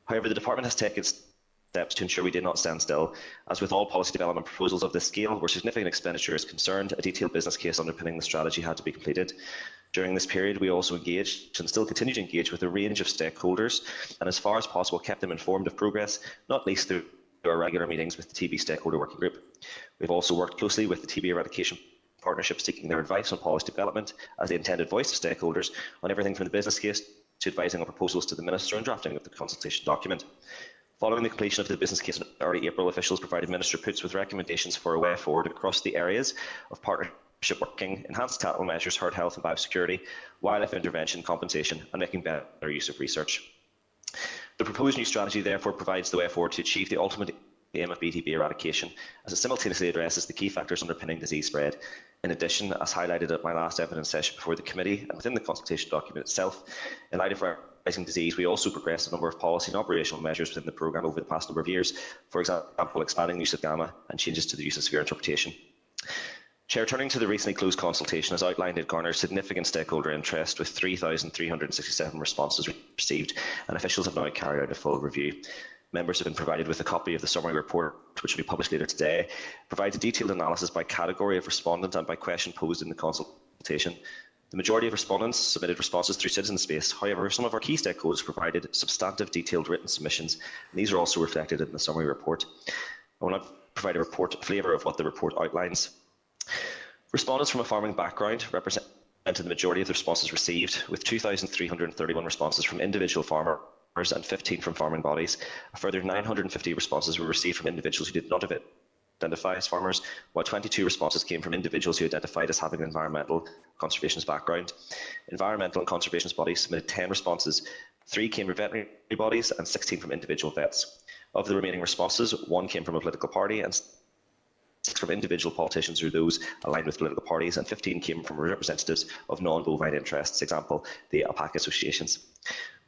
However, the Department has taken steps to ensure we did not stand still. As with all policy development proposals of this scale, where significant expenditure is concerned, a detailed business case underpinning the strategy had to be completed. During this period, we also engaged and still continue to engage with a range of stakeholders, and as far as possible kept them informed of progress, not least through our regular meetings with the TB Stakeholder Working Group. We've also worked closely with the TB Eradication Partnership, seeking their advice on policy development as the intended voice of stakeholders on everything from the business case to advising on proposals to the Minister and drafting of the consultation document. Following the completion of the business case in early April, officials provided Minister Poots with recommendations for a way forward across the areas of partnership working, enhanced cattle measures, herd health and biosecurity, wildlife intervention, compensation, and making better use of research. The proposed new strategy therefore provides the way forward to achieve the ultimate aim of BTB eradication, as it simultaneously addresses the key factors underpinning disease spread. In addition, as highlighted at my last evidence session before the committee and within the consultation document itself, in light of our rising disease, we also progressed a number of policy and operational measures within the programme over the past number of years. For example, expanding the use of gamma and changes to the use of severe interpretation. Chair, turning to the recently closed consultation, as outlined, it garnered significant stakeholder interest with 3,367 responses received, and officials have now carried out a full review. Members have been provided with a copy of the summary report, which will be published later today. It provides a detailed analysis by category of respondent and by question posed in the consultation. The majority of respondents submitted responses through Citizen Space. However, some of our key stakeholders provided substantive, detailed written submissions, and these are also reflected in the summary report. I will now provide a flavour of what the report outlines. Respondents from a farming background represented the majority of the responses received, with 2,331 responses from individual farmers and 15 from farming bodies. A further 950 responses were received from individuals who did not identify as farmers, while 22 responses came from individuals who identified as having an environmental conservationist background. Environmental and conservationist bodies submitted 10 responses. 3 came from veterinary bodies and 16 from individual vets. Of the remaining responses, 1 came from a political party and 6 from individual politicians or those aligned with political parties, and 15 came from representatives of non-bovine interests, example, the alpaca associations.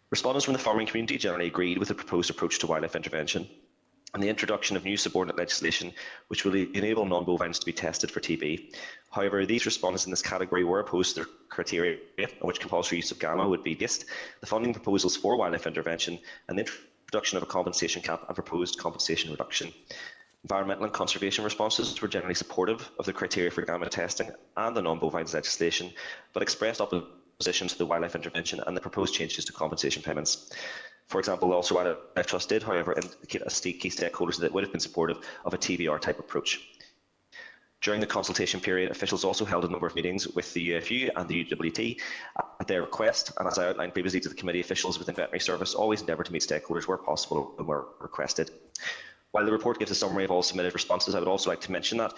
Respondents from the farming community generally agreed with the proposed approach to wildlife intervention and the introduction of new subordinate legislation which will enable non-bovines to be tested for TB. However, these respondents in this category were opposed to the criteria on which compulsory use of gamma would be based, the funding proposals for wildlife intervention, and the introduction of a compensation cap and proposed compensation reduction. Environmental and conservation responses were generally supportive of the criteria for gamma testing and the non-bovines legislation, but expressed opposition to the wildlife intervention and the proposed changes to compensation payments. For example, the Ulster Wildlife Trust did, however, indicate as key stakeholders that would have been supportive of a TBR type approach. During the consultation period, officials also held a number of meetings with the UFU and the UWT at their request, and as I outlined previously to the committee, officials within veterinary service always endeavour to meet stakeholders where possible and where requested. While the report gives a summary of all submitted responses, I would also like to mention that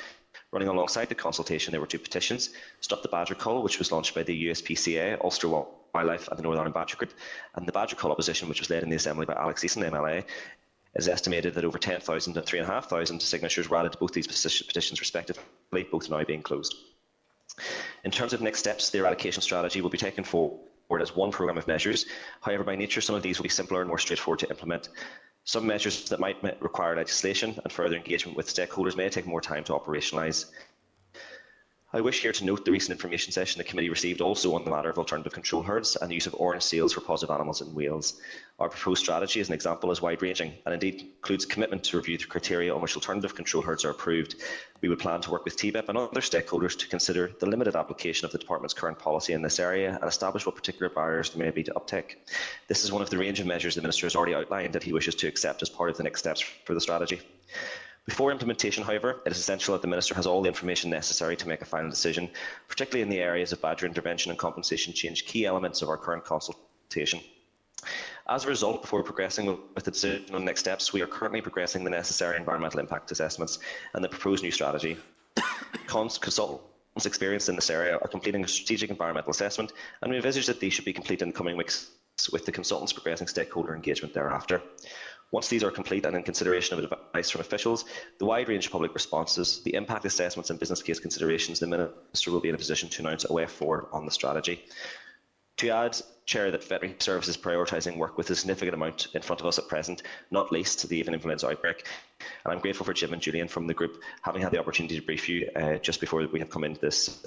running alongside the consultation, there were 2 petitions: Stop the Badger Cull, which was launched by the USPCA, Ulster Wildlife and the Northern Ireland Badger Group, and the Badger Cull opposition, which was led in the Assembly by Alex Eason, MLA. It is estimated that over 10,000 and 3,500 signatures were added to both these petitions respectively, both now being closed. In terms of next steps, the eradication strategy will be taken forward as one programme of measures. However, by nature, some of these will be simpler and more straightforward to implement. Some measures that might require legislation and further engagement with stakeholders may take more time to operationalise. I wish here to note the recent information session the committee received also on the matter of alternative control herds and the use of orange seals for positive animals in Wales. Our proposed strategy, as an example, is wide-ranging and indeed includes commitment to review the criteria on which alternative control herds are approved. We would plan to work with TBEP and other stakeholders to consider the limited application of the Department's current policy in this area and establish what particular barriers there may be to uptake. This is one of the range of measures the Minister has already outlined that he wishes to accept as part of the next steps for the strategy. Before implementation, however, it is essential that the Minister has all the information necessary to make a final decision, particularly in the areas of badger intervention and compensation change, key elements of our current consultation. As a result, before progressing with the decision on next steps, we are currently progressing the necessary environmental impact assessments and the proposed new strategy. Consultants experienced in this area are completing a strategic environmental assessment, and we envisage that these should be complete in the coming weeks, with the consultants progressing stakeholder engagement thereafter. Once these are complete and in consideration of advice from officials, the wide range of public responses, the impact assessments and business case considerations, the Minister will be in a position to announce a way forward on the strategy. To add, Chair, that veterinary services prioritising work with a significant amount in front of us at present, not least the avian influenza outbreak. And I'm grateful for Jim and Julian from the group having had the opportunity to brief you just before we have come into this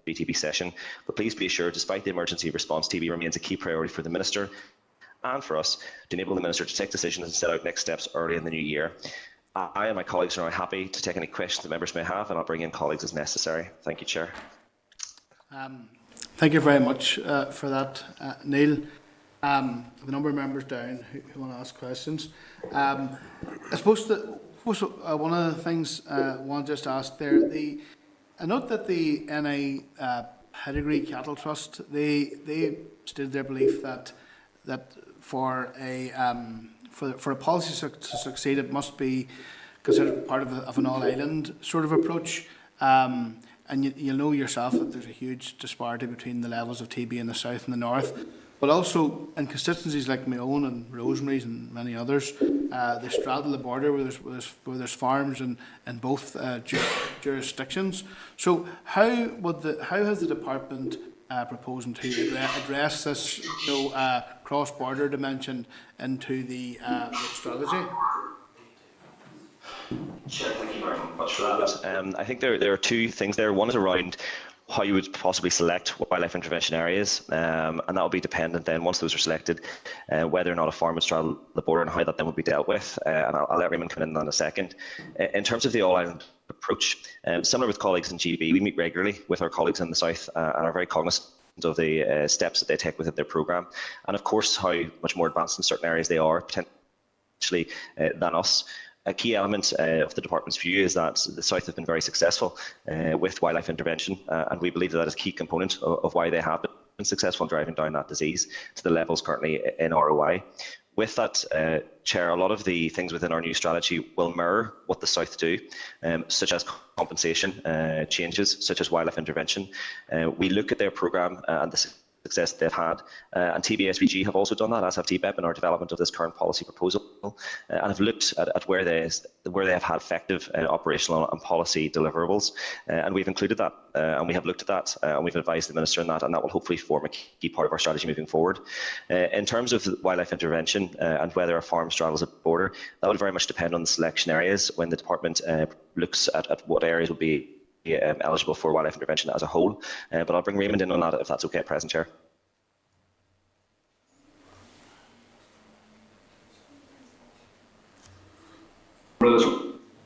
BTB session. But please be assured, despite the emergency response, TB remains a key priority for the Minister and for us to enable the Minister to take decisions and set out next steps early in the new year. I and my colleagues are now happy to take any questions that members may have, and I'll bring in colleagues as necessary. Thank you, Chair. Thank you very much for that, Neil. A number of members down who want to ask questions. I suppose one of the things I want to just ask there, I note that the NI Pedigree Cattle Trust, they stated their belief that for a policy to succeed, it must be considered part of an all-island sort of approach. And you'll know yourself that there's a huge disparity between the levels of TB in the south and the north, but also in constituencies like my own and Rosemary's and many others, they straddle the border where there's farms in both jurisdictions. So how has the department proposing to address this cross-border dimension into the strategy? Sure, thank you very much for that. I think there are two things there. One is around how you would possibly select wildlife intervention areas, and that will be dependent then, once those are selected, whether or not a farm would straddle the border and how that then would be dealt with. And I'll let Raymond come in on a second. In terms of the all-island approach, similar with colleagues in GB, we meet regularly with our colleagues in the south and are very cognizant of the steps that they take within their programme, and of course how much more advanced in certain areas they are potentially than us. A key element of the department's view is that the South have been very successful with wildlife intervention, and we believe that is a key component of why they have been successful in driving down that disease to the levels currently in ROI. With that, Chair, a lot of the things within our new strategy will mirror what the South do, such as compensation changes, such as wildlife intervention. We look at their programme and the success they've had, and TBSVG have also done that, as have TBEP, in our development of this current policy proposal, and have looked at where they have had effective operational and policy deliverables, and we've included that, and we have looked at that, and we've advised the Minister on that, and that will hopefully form a key part of our strategy moving forward. In terms of wildlife intervention and whether a farm straddles a border, that would very much depend on the selection areas when the department looks at what areas will be eligible for wildlife intervention as a whole. But I'll bring Raymond in on that if that's okay, President Chair. This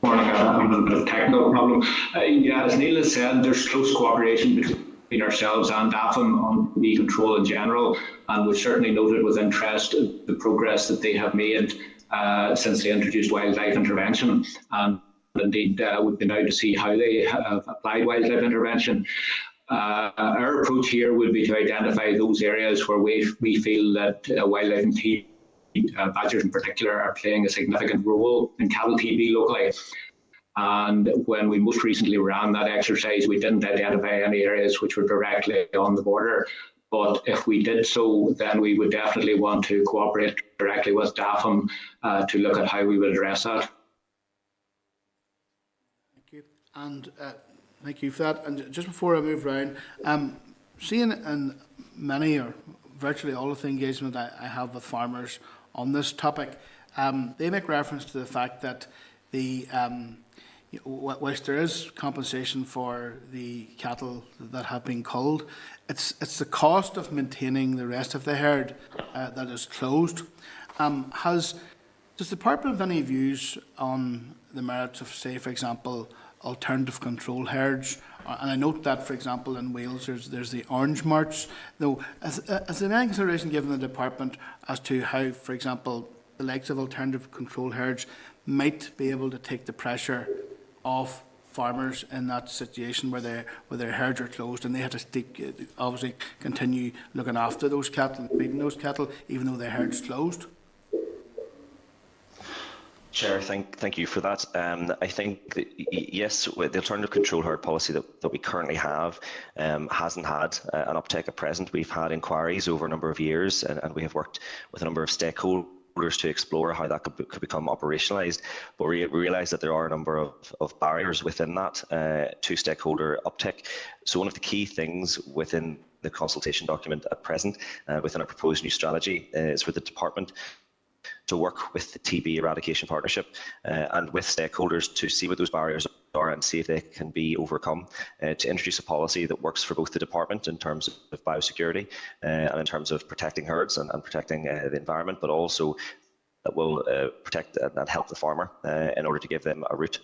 morning, I have a bit of a technical problem. Yeah, as Neil has said, there's close cooperation between ourselves and DAFM on bee control in general, and we've certainly noted with interest the progress that they have made since they introduced wildlife intervention. And indeed, we've been out to see how they have applied wildlife intervention. Our approach here would be to identify those areas where we feel that wildlife and badgers in particular are playing a significant role in cattle TB locally. And when we most recently ran that exercise, we didn't identify any areas which were directly on the border. But if we did so, then we would definitely want to cooperate directly with DAFM to look at how we would address that. And thank you for that. And just before I move around, seeing in many or virtually all of the engagement I have with farmers on this topic, they make reference to the fact that whilst there is compensation for the cattle that have been culled, it's the cost of maintaining the rest of the herd that is closed. Does the department have any views on the merits of, say, for example, alternative control herds? And I note that, for example, in Wales, there's the Orange March. Though, has there any consideration given the department as to how, for example, the likes of alternative control herds might be able to take the pressure off farmers in that situation where their herds are closed and they have to obviously continue looking after those cattle and feeding those cattle even though their herd's closed? Chair, thank you for that. I think that, yes, the alternative control herd policy that we currently have hasn't had an uptake at present. We've had inquiries over a number of years, and we have worked with a number of stakeholders to explore how that could become operationalised. But we realise that there are a number of barriers within that to stakeholder uptake. So one of the key things within the consultation document at present, within our proposed new strategy, is for the department to work with the TB Eradication Partnership and with stakeholders to see what those barriers are and see if they can be overcome, to introduce a policy that works for both the department in terms of biosecurity and in terms of protecting herds and protecting the environment, but also that will protect and help the farmer in order to give them a route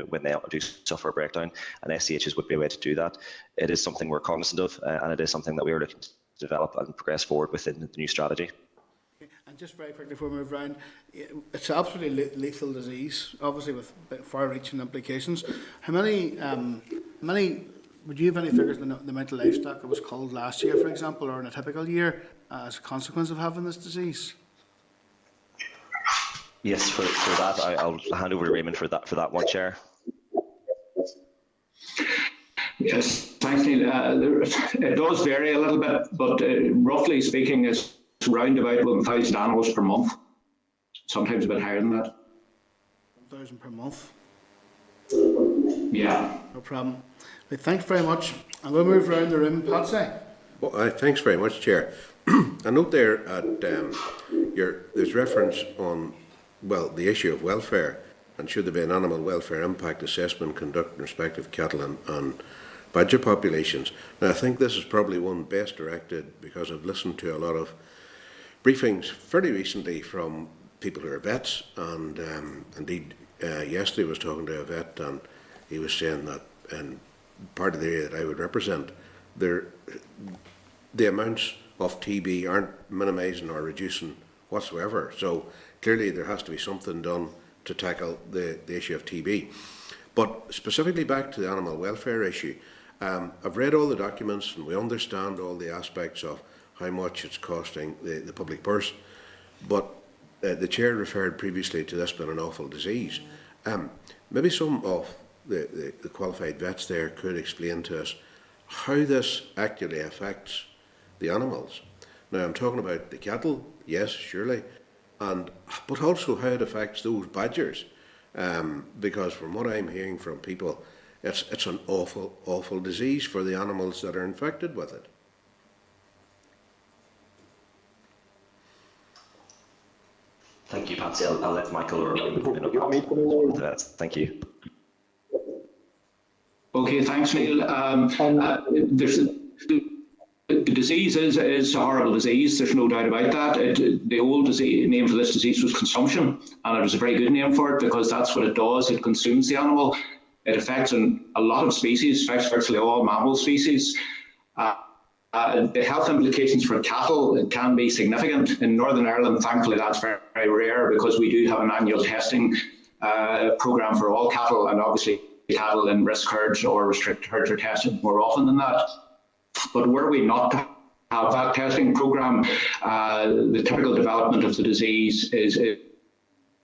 when they do suffer a breakdown. And SCHs would be a way to do that. It is something we're cognizant of, and it is something that we are looking to develop and progress forward within the new strategy. And just very quickly before we move around, it's an absolutely lethal disease, obviously with far-reaching implications. How many, would you have any figures on the amount of livestock that was culled last year, for example, or in a typical year, as a consequence of having this disease? Yes, for that, I'll hand over to Raymond for that one, Chair. Yes, thanks, Neil. It does vary a little bit, but roughly speaking, it's around about 1,000 animals per month, sometimes a bit higher than that. 1,000 per month? Yeah. No problem. Right, thanks very much. I'm going to move around the room. Patsy? Well, thanks very much, Chair. I note there at there's reference on, well, the issue of welfare, and should there be an animal welfare impact assessment conducted in respect of cattle and badger populations. Now, I think this is probably one best directed, because I've listened to a lot of briefings fairly recently from people who are vets, and indeed yesterday I was talking to a vet, and he was saying that in part of the area that I would represent, the amounts of TB aren't minimising or reducing whatsoever. So clearly there has to be something done to tackle the issue of TB. But specifically back to the animal welfare issue, I've read all the documents and we understand all the aspects of how much it's costing the public purse. But the Chair referred previously to this being an awful disease. Maybe some of the qualified vets there could explain to us how this actually affects the animals. Now, I'm talking about the cattle, yes, surely, but also how it affects those badgers, because from what I'm hearing from people, it's an awful, awful disease for the animals that are infected with it. Thank you, Patsy. I'll let Michael or that. Thank you. Okay, thanks, Neil. The disease is a horrible disease, there's no doubt about that. The old name for this disease was consumption, and it was a very good name for it because that's what it does. It consumes the animal. It affects a lot of species, affects virtually all mammal species. The health implications for cattle can be significant. In Northern Ireland, thankfully, that's very, very rare because we do have an annual testing programme for all cattle, and obviously cattle in risk herds or restricted herds are tested more often than that. But were we not to have that testing programme, the typical development of the disease is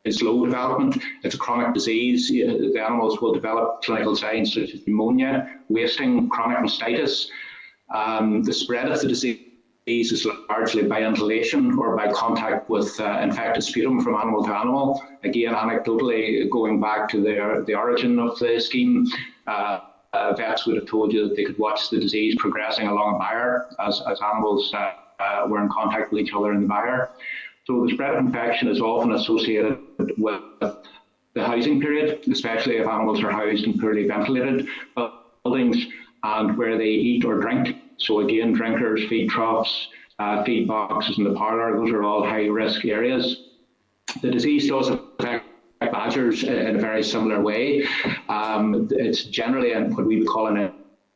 slow development. It's a chronic disease. The animals will develop clinical signs such as pneumonia, wasting, chronic mastitis. The spread of the disease is largely by inhalation or by contact with infected sputum from animal to animal. Again, anecdotally, going back to the origin of the scheme, vets would have told you that they could watch the disease progressing along a byre as animals were in contact with each other in the byre. So the spread of infection is often associated with the housing period, especially if animals are housed in poorly ventilated buildings and where they eat or drink. So again, drinkers, feed troughs, feed boxes in the parlour, those are all high-risk areas. The disease does affect badgers in a very similar way. It's generally what we would call an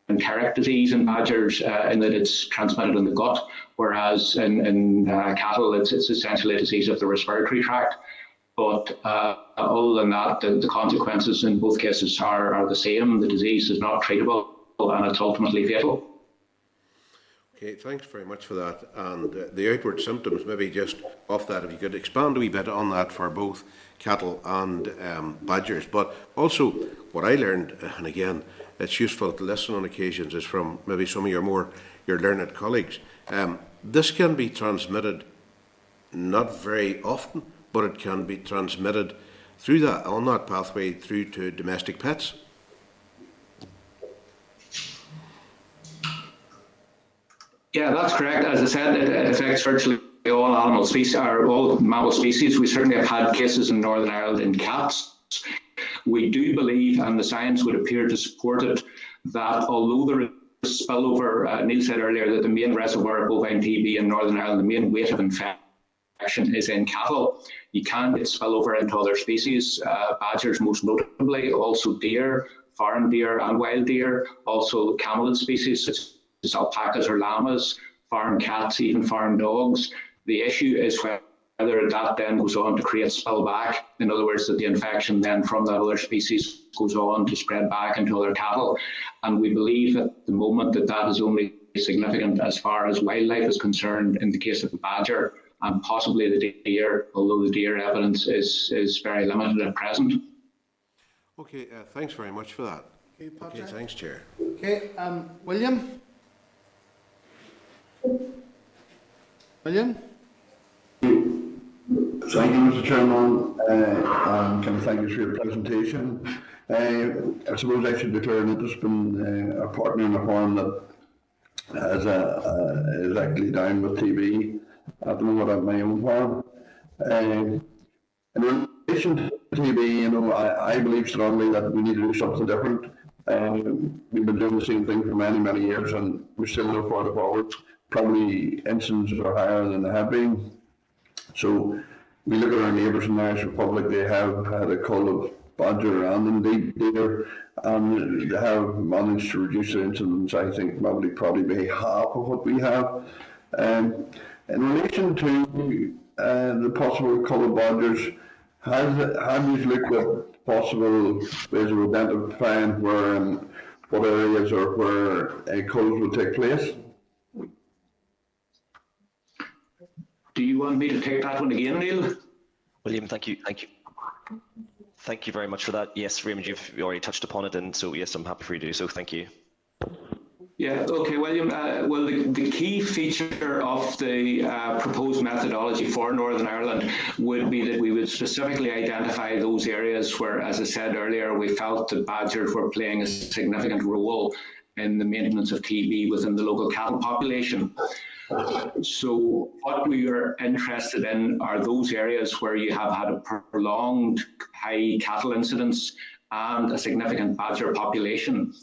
enteric disease in badgers in that it's transmitted in the gut, whereas in cattle it's essentially a disease of the respiratory tract. But other than that, the consequences in both cases are the same. The disease is not treatable and it's ultimately fatal. Okay, thanks very much for that. And the outward symptoms, maybe just off that, if you could expand a wee bit on that for both cattle and badgers. But also, what I learned, and again, it's useful to listen on occasions, is from maybe some of your learned colleagues. This can be transmitted not very often, but it can be transmitted on that pathway through to domestic pets. Yeah, that's correct. As I said, it affects virtually all animal species, or all mammal species. We certainly have had cases in Northern Ireland in cats. We do believe, and the science would appear to support it, that although there is spillover, Neil said earlier that the main reservoir of bovine TB in Northern Ireland, the main weight of infection is in cattle. You can get spillover into other species, badgers most notably, also deer, farm deer and wild deer, also camelid species such as alpacas or llamas, farm cats, even farm dogs. The issue is whether that then goes on to create spillback. In other words, that the infection then from that other species goes on to spread back into other cattle. And we believe at the moment that is only significant as far as wildlife is concerned in the case of the badger and possibly the deer, although the deer evidence is very limited at present. Okay, thanks very much for that. Okay, thanks, Chair. Okay, William? William? Thank you, Mr. Chairman, and can I thank you for your presentation. I suppose I should declare an interest in a partner in a forum that is actually down with TB at the moment at my own farm. In relation to TB, I believe strongly that we need to do something different. We've been doing the same thing for many, many years, and we're still no further forward. Probably incidences are higher than they have been. So we look at our neighbours in the Irish Republic, they have had a cull of badger and indeed deer, and they have managed to reduce the incidence, I think, probably by half of what we have. In relation to the possible cull of badgers, have you looked at possible ways of identifying where and what areas or where culls will take place? Do you want me to take that one again, Neil? William, thank you. Thank you very much for that. Yes, Raymond, you've already touched upon it, and so yes, I'm happy for you to do so. Thank you. Yeah, okay, William. Well, the key feature of the proposed methodology for Northern Ireland would be that we would specifically identify those areas where, as I said earlier, we felt that badgers were playing a significant role in the maintenance of TB within the local cattle population. So what we are interested in are those areas where you have had a prolonged high cattle incidence and a significant badger population.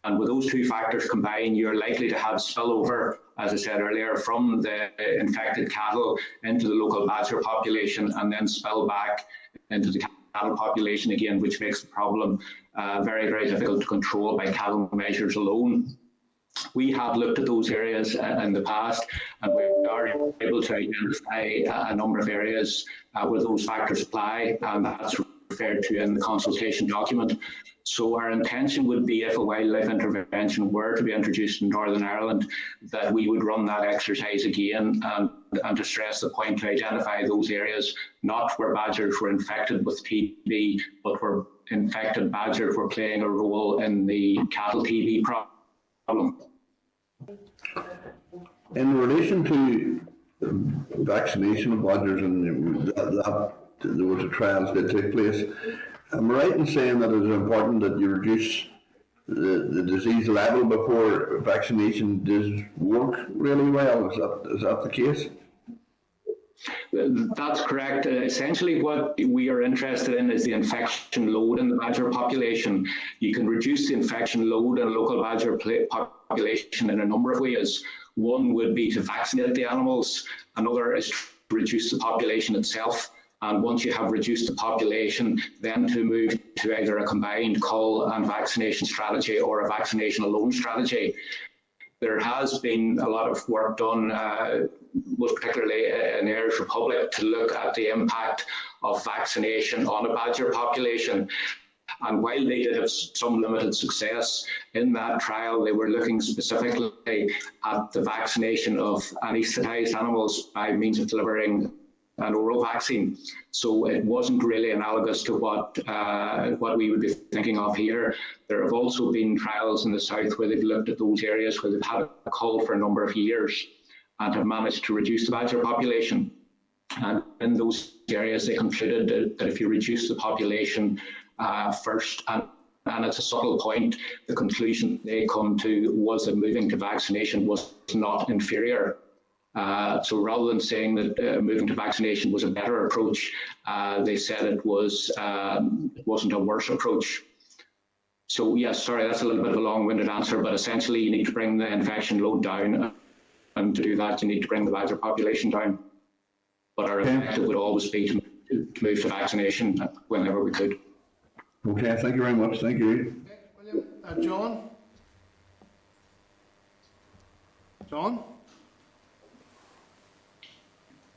And with those two factors combined, you're likely to have spillover, as I said earlier, from the infected cattle into the local badger population and then spill back into the cattle population again, which makes the problem very, very difficult to control by cattle measures alone. We have looked at those areas in the past, and we are able to identify a number of areas where those factors apply, and that's referred to in the consultation document. So our intention would be, if a wildlife intervention were to be introduced in Northern Ireland, that we would run that exercise again and to stress the point to identify those areas, not where badgers were infected with TB, but where infected badgers were playing a role in the cattle TB problem. In relation to vaccination of badgers, and there was a trials that took place, am I right in saying that it is important that you reduce the disease level before vaccination does work really well? Is that the case? That's correct. Essentially, what we are interested in is the infection load in the badger population. You can reduce the infection load in a local badger population in a number of ways. One would be to vaccinate the animals. Another is to reduce the population itself. And once you have reduced the population, then to move to either a combined cull and vaccination strategy or a vaccination alone strategy. There has been a lot of work done, most particularly in the Irish Republic, to look at the impact of vaccination on a badger population. And while they did have some limited success in that trial, they were looking specifically at the vaccination of anaesthetised animals by means of delivering an oral vaccine. So it wasn't really analogous to what we would be thinking of here. There have also been trials in the south where they've looked at those areas where they've had a cull for a number of years and have managed to reduce the badger population. And in those areas, they concluded that if you reduce the population first, and it's a subtle point, the conclusion they come to was that moving to vaccination was not inferior. So rather than saying that moving to vaccination was a better approach, they said it wasn't a worse approach. So yes, sorry, that's a little bit of a long-winded answer, but essentially you need to bring the infection load down, and to do that you need to bring the badger population down. But our objective would always be to move to vaccination whenever we could. Okay, thank you very much. Thank you. Okay, William. John? John?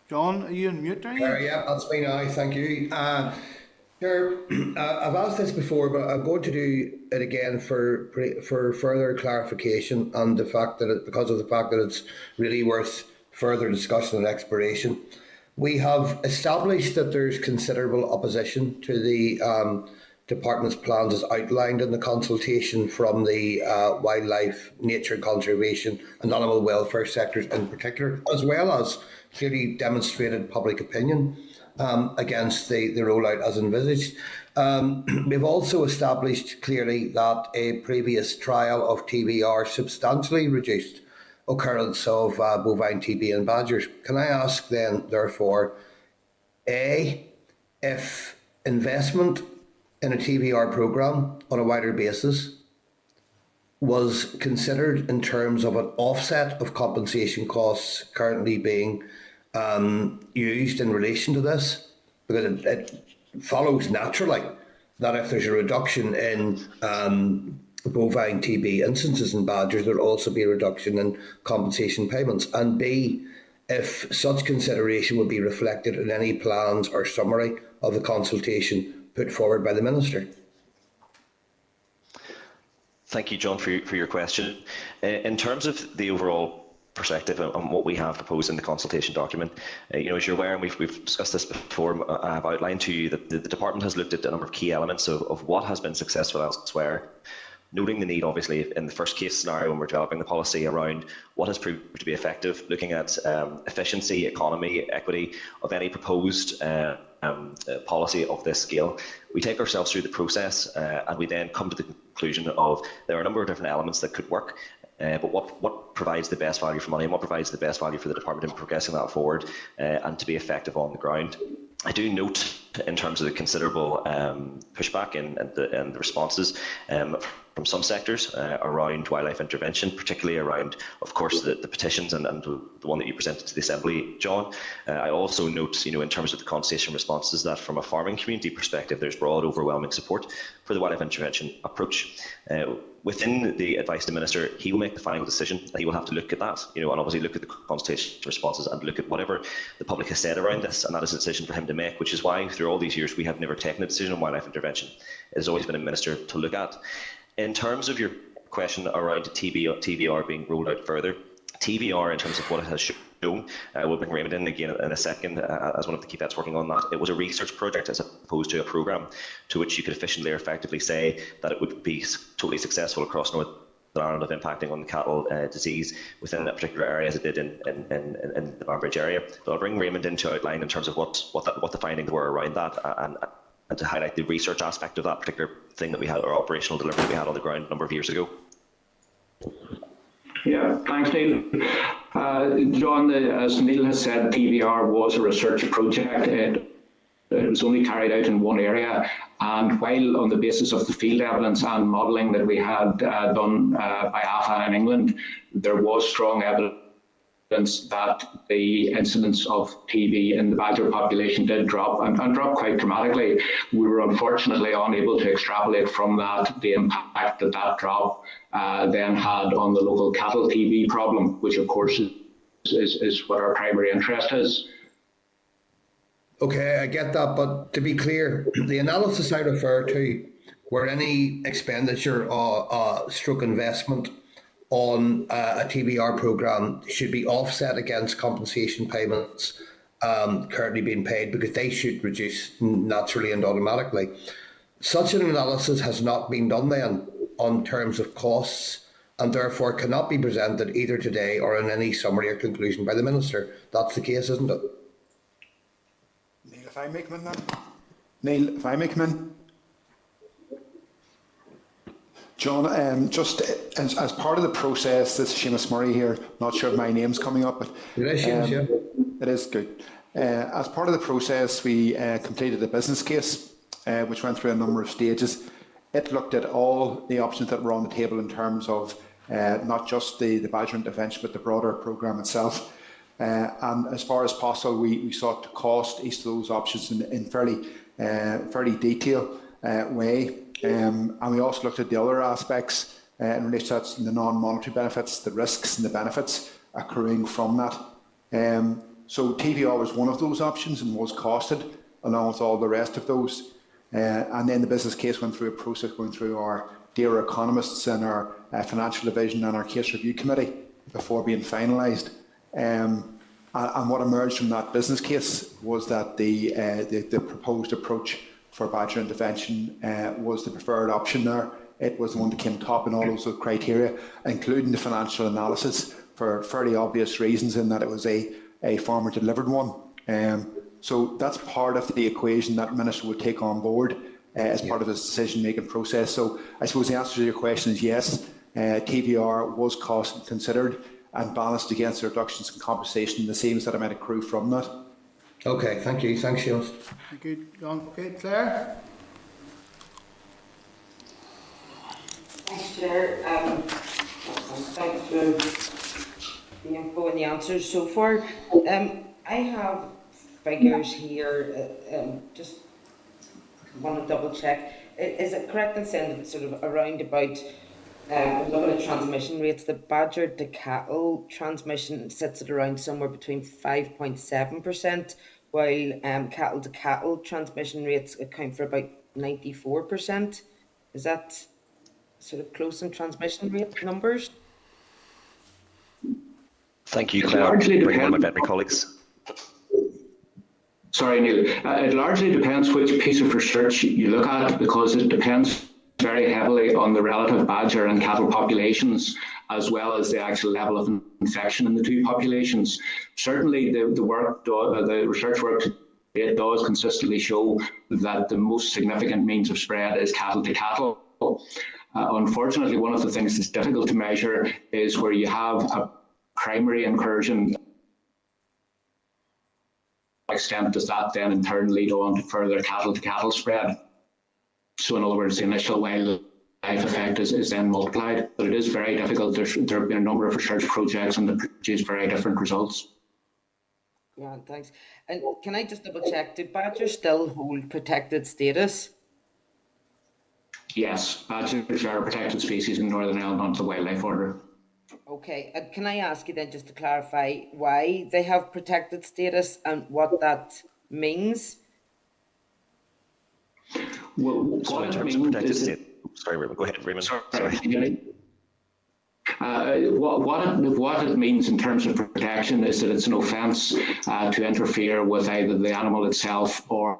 John, are you on mute there? Yeah, that's me now. Thank you. I've asked this before, but I'm going to do it again for further clarification and the fact that because of the fact that it's really worth further discussion and exploration. We have established that there's considerable opposition to the department's plans as outlined in the consultation from the wildlife, nature conservation and animal welfare sectors in particular, as well as clearly demonstrated public opinion against the rollout as envisaged. We've also established clearly that a previous trial of TBR substantially reduced occurrence of bovine TB in badgers. Can I ask then, therefore, A, if investment in a TBR programme on a wider basis was considered in terms of an offset of compensation costs currently being used in relation to this? Because it follows naturally that if there's a reduction in bovine TB instances in badgers, there'll also be a reduction in compensation payments. And B, if such consideration would be reflected in any plans or summary of the consultation put forward by the Minister. Thank you, John, for your question. In terms of the overall perspective on what we have proposed in the consultation document, as you're aware, and we've discussed this before, I've outlined to you that the department has looked at a number of key elements of what has been successful elsewhere, noting the need, obviously, in the first case scenario when we're developing the policy around what has proved to be effective, looking at efficiency, economy, equity of any proposed policy of this scale. We take ourselves through the process and we then come to the conclusion of there are a number of different elements that could work, but what provides the best value for money and what provides the best value for the department in progressing that forward and to be effective on the ground. I do note, in terms of the considerable pushback and the responses from some sectors around wildlife intervention, particularly around, of course, the petitions and the one that you presented to the Assembly, John. I also note, in terms of the consultation responses, that from a farming community perspective, there's broad, overwhelming support for the wildlife intervention approach. Within the advice to the Minister, he will make the final decision. He will have to look at that, and obviously look at the consultation responses and look at whatever the public has said around this, and that is a decision for him to make, which is why through all these years we have never taken a decision on wildlife intervention. It has always been a Minister to look at. In terms of your question around TBR being rolled out further, TBR in terms of what it has shown, we'll bring Raymond in again in a second as one of the key vets working on that. It was a research project as opposed to a programme to which you could efficiently or effectively say that it would be totally successful across Northern Ireland of impacting on the cattle disease within that particular area as it did in the Banbridge area. But I'll bring Raymond in to outline in terms of what the findings were around that and to highlight the research aspect of that particular thing that we had, or operational delivery we had on the ground a number of years ago. Yeah, thanks, Neil. John, as Neil has said, TBR was a research project. It was only carried out in one area, and while on the basis of the field evidence and modelling that we had done by AFA in England, there was strong evidence that the incidence of TB in the badger population did drop, and drop quite dramatically. We were unfortunately unable to extrapolate from that the impact that drop then had on the local cattle TB problem, which of course is what our primary interest is. Okay, I get that, but to be clear, the analysis I refer to were any expenditure or stroke investment on a TBR programme should be offset against compensation payments currently being paid, because they should reduce naturally and automatically. Such an analysis has not been done then on terms of costs, and therefore cannot be presented either today or in any summary or conclusion by the Minister. That's the case, isn't it? Neil, if I may come in then? Neil, if I may come in? John, just as part of the process, this is Seamus Murray here, not sure if my name's coming up, but it is, yeah. It is good. As part of the process, we completed a business case, which went through a number of stages. It looked at all the options that were on the table in terms of not just the badger intervention, but the broader programme itself. And as far as possible, we sought to cost each of those options in fairly detailed way. And we also looked at the other aspects in relation to the non-monetary benefits, the risks and the benefits accruing from that. So TVR was one of those options and was costed along with all the rest of those. And then the business case went through a process going through our dear economists and our financial division and our case review committee before being finalised. And what emerged from that business case was that the proposed approach for badger intervention was the preferred option there. It was the one that came top in all those criteria, including the financial analysis, for fairly obvious reasons in that it was a farmer-delivered one. So that's part of the equation that Minister will take on board as part of his decision-making process. So I suppose the answer to your question is yes, TVR was cost considered, and balanced against the reductions in compensation and the savings that I might accrue from that. Okay, thank you. Thanks, Seamus. Thank you, John. Okay, Claire? Thanks, Chair. And thanks for the info and the answers so far. I have figures here, just want to double check. Is it correct in saying that it's sort of around about, looking at transmission rates, the badger to cattle transmission sits at around somewhere between 5.7%, while cattle to cattle transmission rates account for about 94%. Is that sort of close in transmission rate numbers? Thank you, It Claire. largely Bring one of my depends. veterinary colleagues. Sorry, Neil. It largely depends which piece of research you look at, because it depends very heavily on the relative badger and cattle populations, as well as the actual level of infection in the two populations. Certainly, the research work it does consistently show that the most significant means of spread is cattle to cattle. Unfortunately, one of the things that's difficult to measure is where you have a primary incursion. Extent does that then in turn lead on to further cattle to cattle spread? So in other words, the initial wildlife effect is then multiplied, but it is very difficult. There have been a number of research projects and they produce very different results. Grand, thanks. And can I just double check, do badgers still hold protected status? Yes, badgers are a protected species in Northern Ireland under the Wildlife Order. Okay, and can I ask you then just to clarify why they have protected status and what that means? Well, So in terms of protected state, sorry, Raymond, go ahead, Raymond. Sorry. What it means in terms of protection is that it's an offence to interfere with either the animal itself or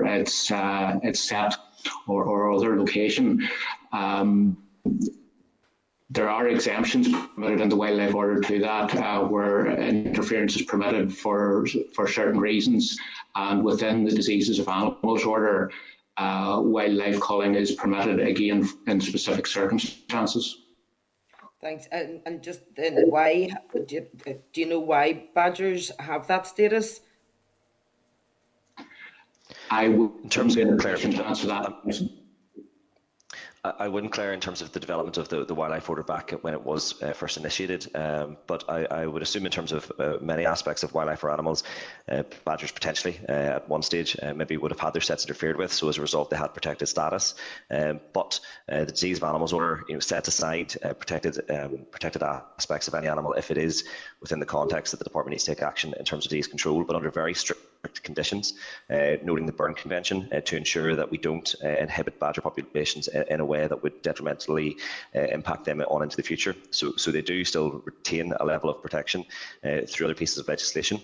its set or other location. There are exemptions permitted in the Wildlife Order to that, where interference is permitted for certain reasons, and within the Diseases of Animals Order, wildlife culling is permitted again in specific circumstances. Thanks. And just then, why do you know why badgers have that status? I would, in terms of to answer that. I wouldn't, Claire, in terms of the development of the Wildlife Order back when it was first initiated, but I would assume in terms of many aspects of wildlife or animals, badgers potentially at one stage maybe would have had their sets interfered with, so as a result they had protected status. But the Disease of Animals Order sets aside protected aspects of any animal if it is within the context that the department needs to take action in terms of disease control, but under very strict conditions, noting the Berne Convention to ensure that we don't inhibit badger populations in a way that would detrimentally impact them on into the future. So they do still retain a level of protection through other pieces of legislation,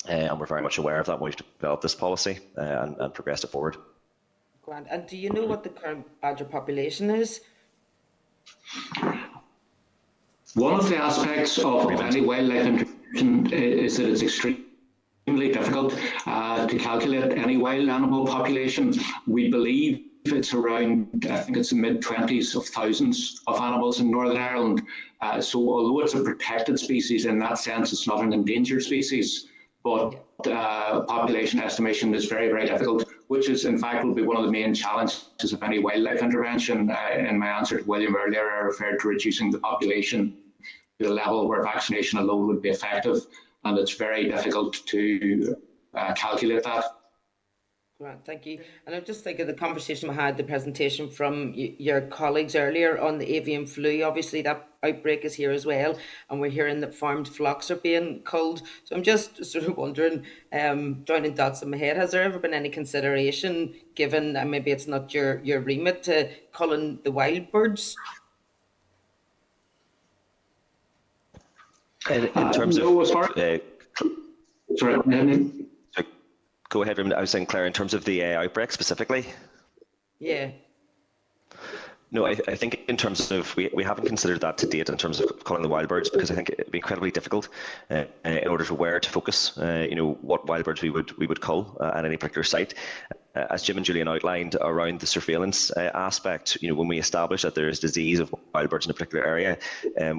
and we're very much aware of that when we've developed this policy and progressed it forward. Grand. And do you know what the current badger population is? One of the aspects of any wildlife intervention is that it's extremely difficult to calculate any wild animal population. We believe it's around, I think it's the mid-20s of thousands of animals in Northern Ireland. So although it's a protected species, in that sense, it's not an endangered species, but population estimation is very, very difficult, which is in fact will be one of the main challenges of any wildlife intervention. In my answer to William earlier, I referred to reducing the population to the level where vaccination alone would be effective, and it's very difficult to calculate that. Right, thank you. And I'm just thinking the conversation we had, the presentation from your colleagues earlier on the avian flu. Obviously, that outbreak is here as well, and we're hearing that farmed flocks are being culled. So I'm just sort of wondering, joining dots in my head, has there ever been any consideration given, and maybe it's not your remit, to culling the wild birds? In terms no, of sorry. Go ahead, Raymond. I was saying, Claire, in terms of the outbreak specifically. Yeah. No, I think in terms of, we haven't considered that to date in terms of culling the wild birds, because I think it'd be incredibly difficult in order to where to focus, what wild birds we would cull at any particular site. as Jim and Julian outlined, around the surveillance aspect. When we establish that there is disease of wild birds in a particular area,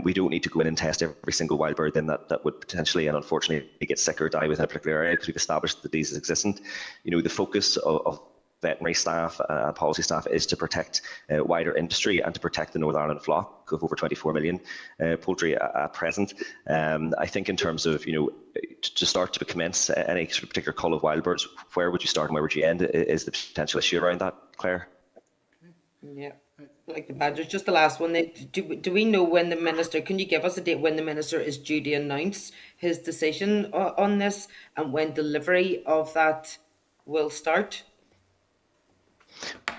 we don't need to go in and test every single wild bird then that would potentially and unfortunately get sick or die within a particular area, because we've established that the disease is existent. The focus of veterinary staff and policy staff is to protect wider industry and to protect the Northern Ireland flock of over 24 million poultry at present. I think in terms of, to start to commence any particular cull of wild birds, where would you start and where would you end is the potential issue around that, Claire? Yeah, like the badgers. Just the last one. Do we know when the minister? Can you give us a date when the minister is due to announce his decision on this, and when delivery of that will start?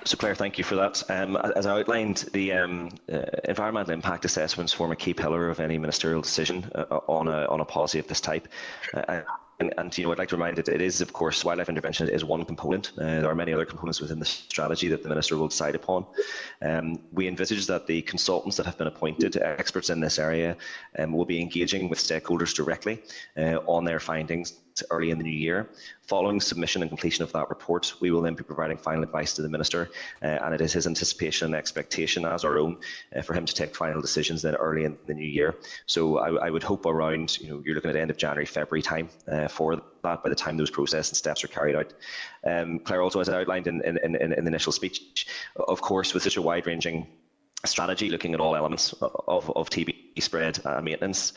So Claire, thank you for that. As I outlined, the environmental impact assessments form a key pillar of any ministerial decision on a policy of this type. And I'd like to remind it is, of course, wildlife intervention is one component. There are many other components within the strategy that the Minister will decide upon. We envisage that the consultants that have been appointed, experts in this area, will be engaging with stakeholders directly on their findings early in the new year. Following submission and completion of that report, we will then be providing final advice to the Minister, and it is his anticipation and expectation, as our own, for him to take final decisions then early in the new year. So I would hope around, you're looking at end of January, February time for that, by the time those process and steps are carried out. Claire, also, as I outlined in the initial speech, of course, with such a wide-ranging strategy looking at all elements of TB spread and maintenance,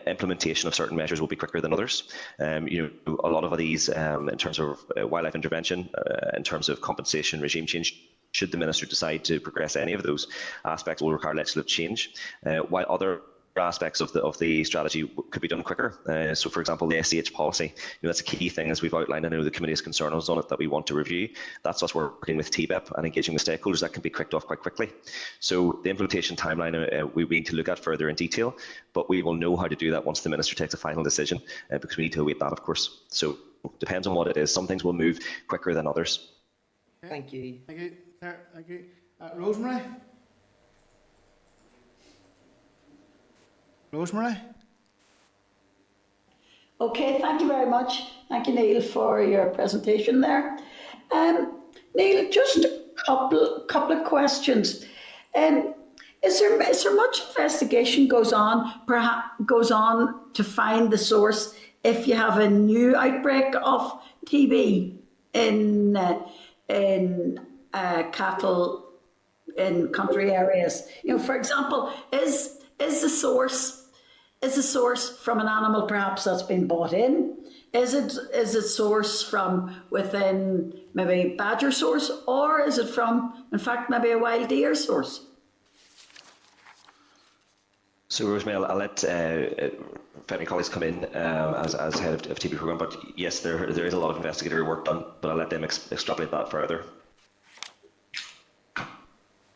implementation of certain measures will be quicker than others. A lot of these, in terms of wildlife intervention, in terms of compensation, regime change, should the Minister decide to progress any of those aspects, will require legislative change, while other aspects of the strategy could be done quicker. So, for example, the SCH policy, that's a key thing, as we've outlined. I know the committee is concerned on it, that we want to review. That's us working with TBEP and engaging with stakeholders. That can be kicked off quite quickly. So the implementation timeline we need to look at further in detail, but we will know how to do that once the Minister takes a final decision, because we need to await that, of course. So it depends on what it is. Some things will move quicker than others. Okay. Thank you. Thank you, Claire. Thank you. Rosemary? Rosemary? Okay, thank you very much. Thank you, Neil, for your presentation there. Neil, just a couple of questions. Is there much investigation goes on to find the source if you have a new outbreak of TB in cattle in country areas? For example, is the source from an animal perhaps that's been bought in? Is it source from within maybe badger source, or is it from, in fact, maybe a wild deer source? So, Rosemary, I'll let veterinary colleagues come in as head of TB programme, but yes, there is a lot of investigatory work done, but I'll let them extrapolate that further.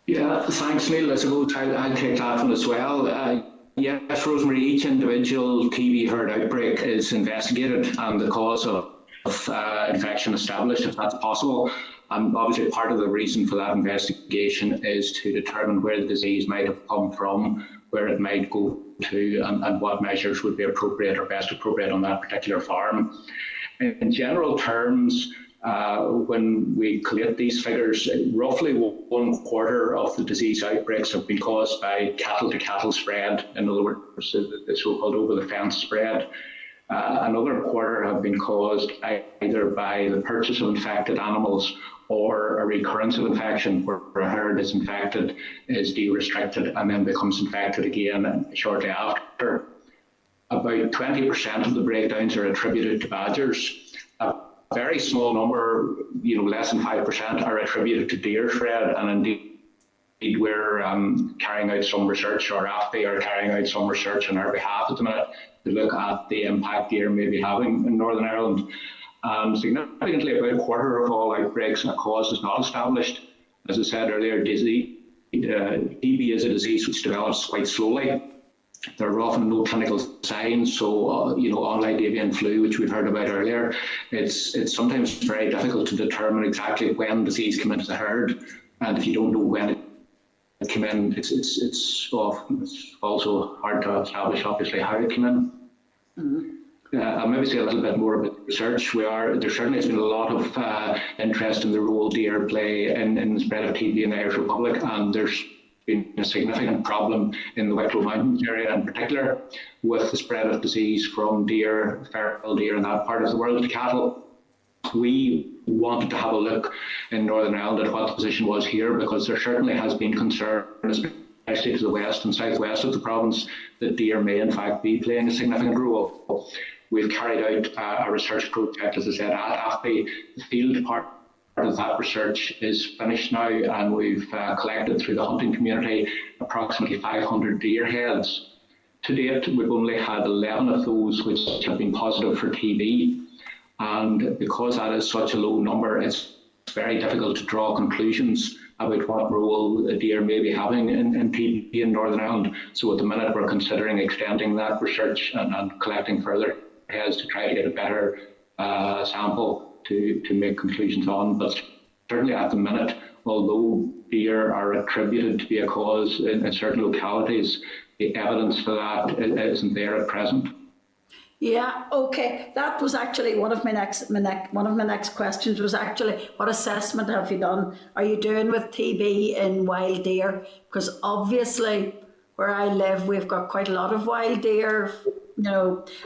Yeah, thanks, Neil. I suppose I'll take that one as well. Yes, Rosemary, each individual TB herd outbreak is investigated and the cause of infection established, if that's possible. And obviously part of the reason for that investigation is to determine where the disease might have come from, where it might go to, and what measures would be appropriate or best appropriate on that particular farm. In general terms, when we collate these figures, roughly 1/4 of the disease outbreaks have been caused by cattle-to-cattle spread, in other words, the so-called over-the-fence spread. Another 1/4 have been caused either by the purchase of infected animals or a recurrence of infection, where a herd is infected, is de-restricted, and then becomes infected again shortly after. About 20% of the breakdowns are attributed to badgers. A very small number, less than 5%, are attributed to deer spread, and indeed we're carrying out some research, or AFBI are carrying out some research on our behalf at the minute to look at the impact deer may be having in Northern Ireland. Significantly, about 1/4 of all outbreaks and a cause is not established. As I said earlier, TB is a disease which develops quite slowly. There are often no clinical signs, so unlike avian flu, which we've heard about earlier, it's sometimes very difficult to determine exactly when disease came into the herd, and if you don't know when it came in, it's also hard to establish obviously how it came in. Mm-hmm. I'll maybe say a little bit more about research. There certainly has been a lot of interest in the role deer play in the spread of TB in the Irish Republic, and there's been a significant problem in the Wicklow Mountains area in particular with the spread of disease from deer, feral deer in that part of the world to cattle. We wanted to have a look in Northern Ireland at what the position was here, because there certainly has been concern, especially to the west and southwest of the province, that deer may in fact be playing a significant role. We've carried out a research project, as I said, at AFBI. The field part of that research is finished now, and we've collected through the hunting community approximately 500 deer heads. To date, we've only had 11 of those which have been positive for TB. And because that is such a low number, it's very difficult to draw conclusions about what role a deer may be having in TB in Northern Ireland. So at the minute, we're considering extending that research and collecting further heads to try to get a better sample to make conclusions on. But certainly at the minute, although deer are attributed to be a cause in certain localities, the evidence for that isn't there at present. Yeah, okay. That was actually one of my next questions was actually, what assessment have you done? Are you doing with TB in wild deer? Because obviously where I live, we've got quite a lot of wild deer,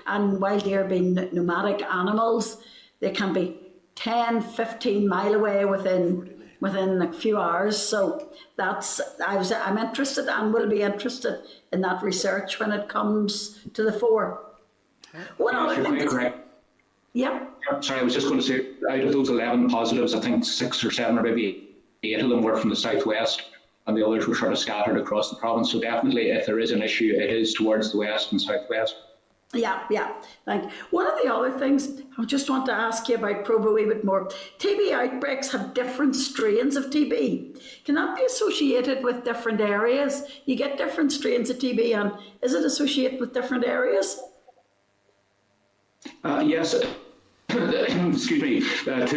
and wild deer being nomadic animals, they can be 10, 15 mile away within a few hours. So I'm interested and will be interested in that research when it comes to the fore. One other thing. Correct. Yeah. Sorry, I was just going to say, out of those 11 positives, I think 6 or 7 or maybe 8 of them were from the southwest, and the others were sort of scattered across the province. So definitely, if there is an issue, it is towards the west and southwest. Yeah. Thank you. One of the other things I just want to ask you about, probe a wee bit more. TB outbreaks have different strains of TB. Can that be associated with different areas? You get different strains of TB, and is it associated with different areas? Yes. Excuse me. A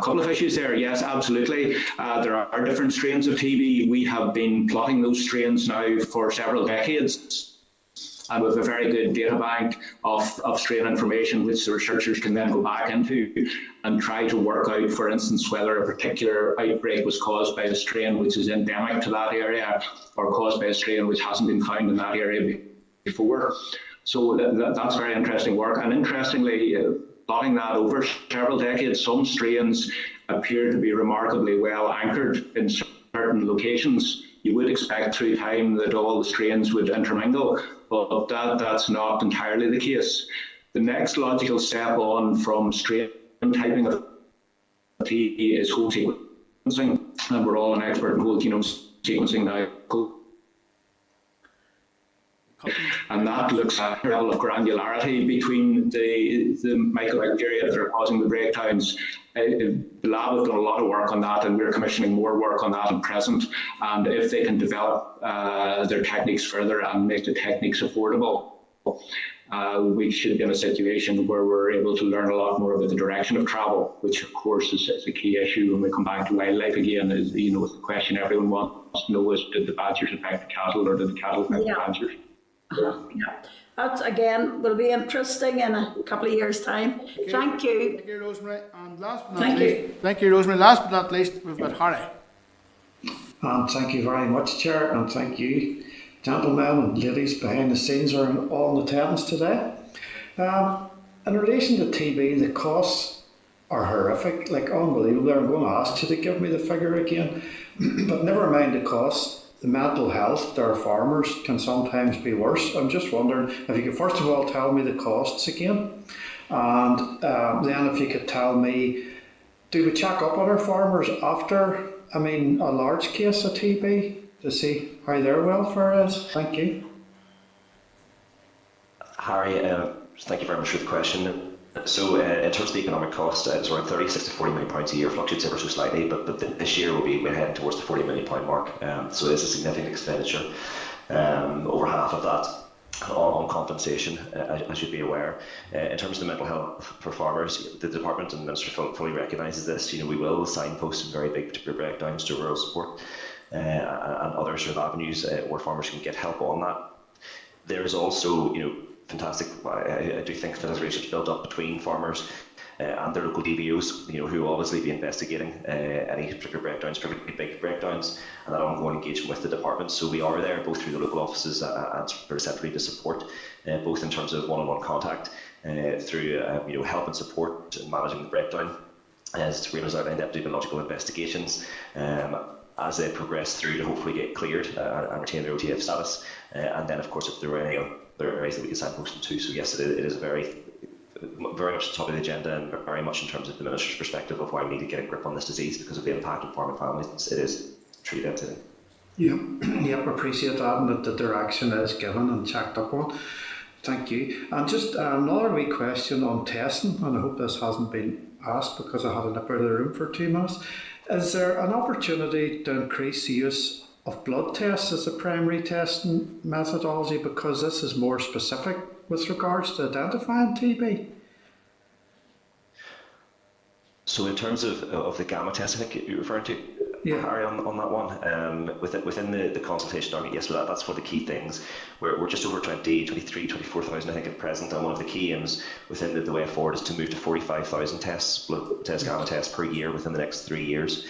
couple of issues there. Yes, absolutely. There are different strains of TB. We have been plotting those strains now for several decades. And with a very good data bank of strain information, which the researchers can then go back into and try to work out, for instance, whether a particular outbreak was caused by a strain which is endemic to that area or caused by a strain which hasn't been found in that area before. So that's very interesting work. And interestingly, plotting that over several decades, some strains appear to be remarkably well anchored in certain locations. You would expect through time that all the strains would intermingle, but that's not entirely the case. The next logical step on from strain typing of TB is whole sequencing, and we're all an expert in whole genome sequencing now. And that looks at a level of granularity between the mycobacteria that are causing the breakdowns. The lab have done a lot of work on that, and we're commissioning more work on that at present. And if they can develop their techniques further and make the techniques affordable, we should be in a situation where we're able to learn a lot more about the direction of travel, which of course is a key issue when we come back to wildlife again. Is the question everyone wants to know is, did the badgers affect the cattle, or did the cattle affect the badgers? Yeah. That again will be interesting in a couple of years' time. Okay. Thank you. Thank you, Rosemary. And last but not least, thank you, Rosemary. Last but not least, we've got Harry. And thank you very much, Chair, and thank you, gentlemen and ladies behind the scenes are all in attendance today. In relation to TB, the costs are horrific, like unbelievable. I'm going to ask you to give me the figure again, but never mind the costs. The mental health to our farmers can sometimes be worse. I'm just wondering if you could first of all tell me the costs again, and then if you could tell me, do we check up on our farmers after, a large case of TB to see how their welfare is? Thank you. Harry, thank you very much for the question. So in terms of the economic cost, it's around 36 to 40 million pounds a year, fluctuates ever so slightly, but this year we're heading towards the 40 million pound mark. So it is a significant expenditure, over half of that on compensation, as you'd be aware. In terms of the mental health for farmers, the department and the minister fully recognises this. We will signpost some very big particular breakdowns to rural support and other sort of avenues where farmers can get help on that. There is also, fantastic. I do think that there's relationship built up between farmers and their local DBOs, who will obviously be investigating any particular breakdowns, particularly big breakdowns, and that ongoing engagement with the departments. So we are there both through the local offices and sort of centrally to support, both in terms of one-on-one contact, through help and support in managing the breakdown, as Rayna's outlined, epidemiological investigations, as they progress through to hopefully get cleared and retain their OTF status, and then of course if there are any other areas that we can signpost them to. So yes, it is a very much top of the agenda, and very much in terms of the Minister's perspective of why we need to get a grip on this disease because of the impact on farming families. It is truly devastating. Yep, appreciate that, and that the direction is given and checked up on. Thank you. And just another wee question on testing, and I hope this hasn't been asked because I had to nip out of the room for 2 minutes. Is there an opportunity to increase the use of blood tests as a primary testing methodology, because this is more specific with regards to identifying TB? So in terms of the gamma test, I think you're referring to, Harry, on that one, within the consultation document, yes, so that's one of the key things. We're just over 24,000 I think at present, and one of the key aims within the way forward is to move to 45,000 tests, blood tests, gamma tests per year within the next 3 years.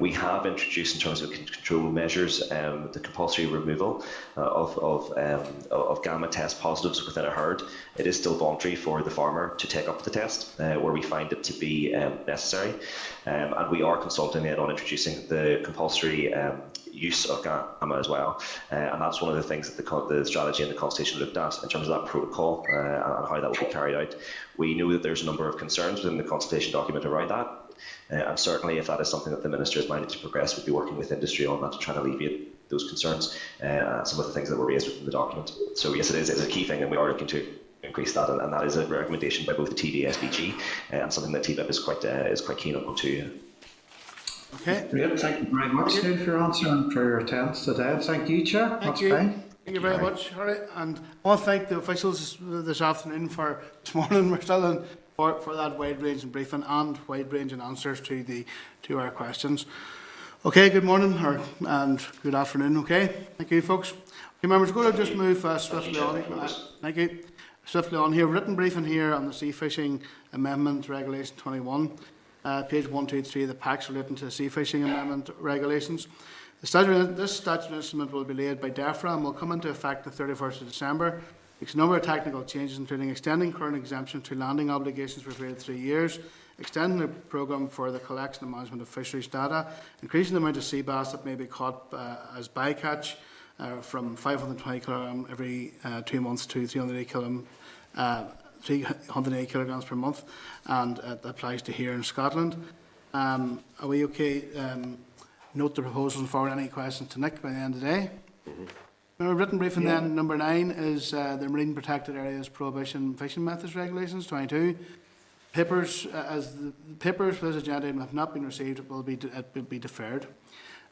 We have introduced, in terms of control measures, the compulsory removal of gamma test positives within a herd. It is still voluntary for the farmer to take up the test where we find it to be necessary, and we are consulting then on introducing the compulsory use of gamma as well, and that's one of the things that the strategy and the consultation looked at in terms of that protocol and how that will be carried out. We know that there's a number of concerns within the consultation document around that. And certainly, if that is something that the Minister is minded to progress, we'll be working with industry on that to try and alleviate those concerns, some of the things that were raised within the document. So yes, it is a key thing, and we are looking to increase that, and that is a recommendation by both the TB SDG and something that TBIP is quite keen on too. Okay. Great, thank you very much, Dave, for your answer and for your attendance today. And thank you, Chair. Thank you. Thank you very much, Harry. And I want to thank the officials this afternoon for this morning. We're still in for that wide-ranging briefing and wide-ranging answers to our questions. Okay, good morning and good afternoon. Okay, thank you, folks. Okay, members, we're going to just move swiftly on. Thank you. Swiftly on here, written briefing here on the Sea Fishing Amendment Regulation 21, page 123 of the packs relating to the Sea Fishing Amendment Regulations. This statutory instrument will be laid by DEFRA and will come into effect the 31st of December. It's a number of technical changes, including extending current exemptions to landing obligations for a period of 3 years, extending the programme for the collection and management of fisheries data, increasing the amount of sea bass that may be caught as bycatch from 520 kg every 2 months to 380 kilograms per month, and that applies to here in Scotland. Are we okay? Note the proposals and forward any questions to Nick by the end of the day. Written briefing then, number 9 is the Marine Protected Areas Prohibition Fishing Methods Regulations 22. Papers for this agenda have not been received, it will be deferred.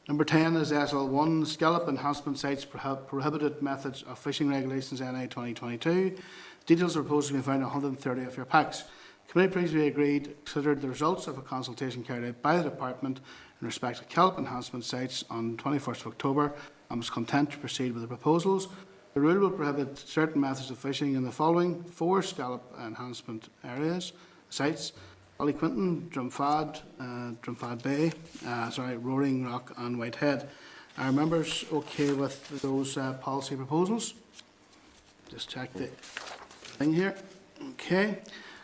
Number 10 is SL1, Scallop Enhancement Sites Prohibited Methods of Fishing Regulations NI 2022. Details are proposed to be found in 130 of your packs. Committee previously agreed considered the results of a consultation carried out by the Department in respect to scallop enhancement sites on 21st of October and was content to proceed with the proposals. The rule will prohibit certain methods of fishing in the following 4 scallop enhancement areas, sites: Ballyquinton, Drumfad Bay, Roaring Rock and Whitehead. Are members okay with those policy proposals? Just check the thing here. Okay.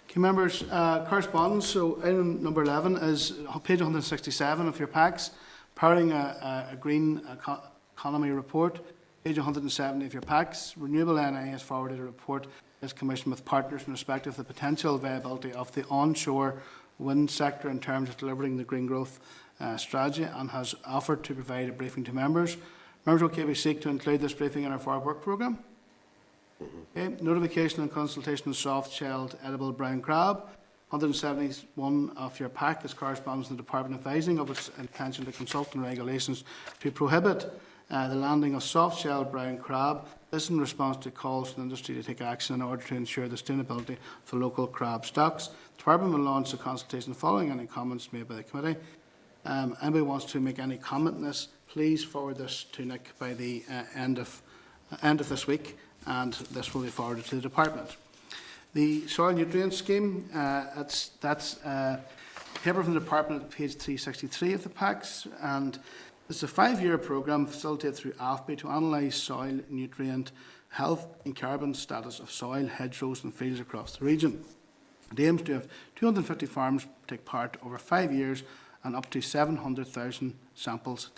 Okay, members, correspondence. So item number 11 is page 167 of your packs, powering a green economy report. Page 170 of your packs. Renewable NI has forwarded a report as commissioned with partners in respect of the potential viability of the onshore wind sector in terms of delivering the green growth strategy, and has offered to provide a briefing to members. Members, okay, we seek to include this briefing in our forward work programme. Okay. Notification and consultation of soft-shelled edible brown crab. 171 of your pack is correspondence to the Department advising of its intention to consult on regulations to prohibit the landing of soft-shelled brown crab. This in response to calls for the industry to take action in order to ensure the sustainability of the local crab stocks. The Department will launch a consultation following any comments made by the committee. Anybody wants to make any comment on this, please forward this to Nick by the end of end of this week, and this will be forwarded to the department. The soil nutrient scheme, that's paper from the department at page 363 of the packs, and it's a 5-year programme facilitated through AFBI to analyse soil nutrient health and carbon status of soil, hedgerows and fields across the region. It aims to have 250 farms take part over 5 years and up to 700,000 samples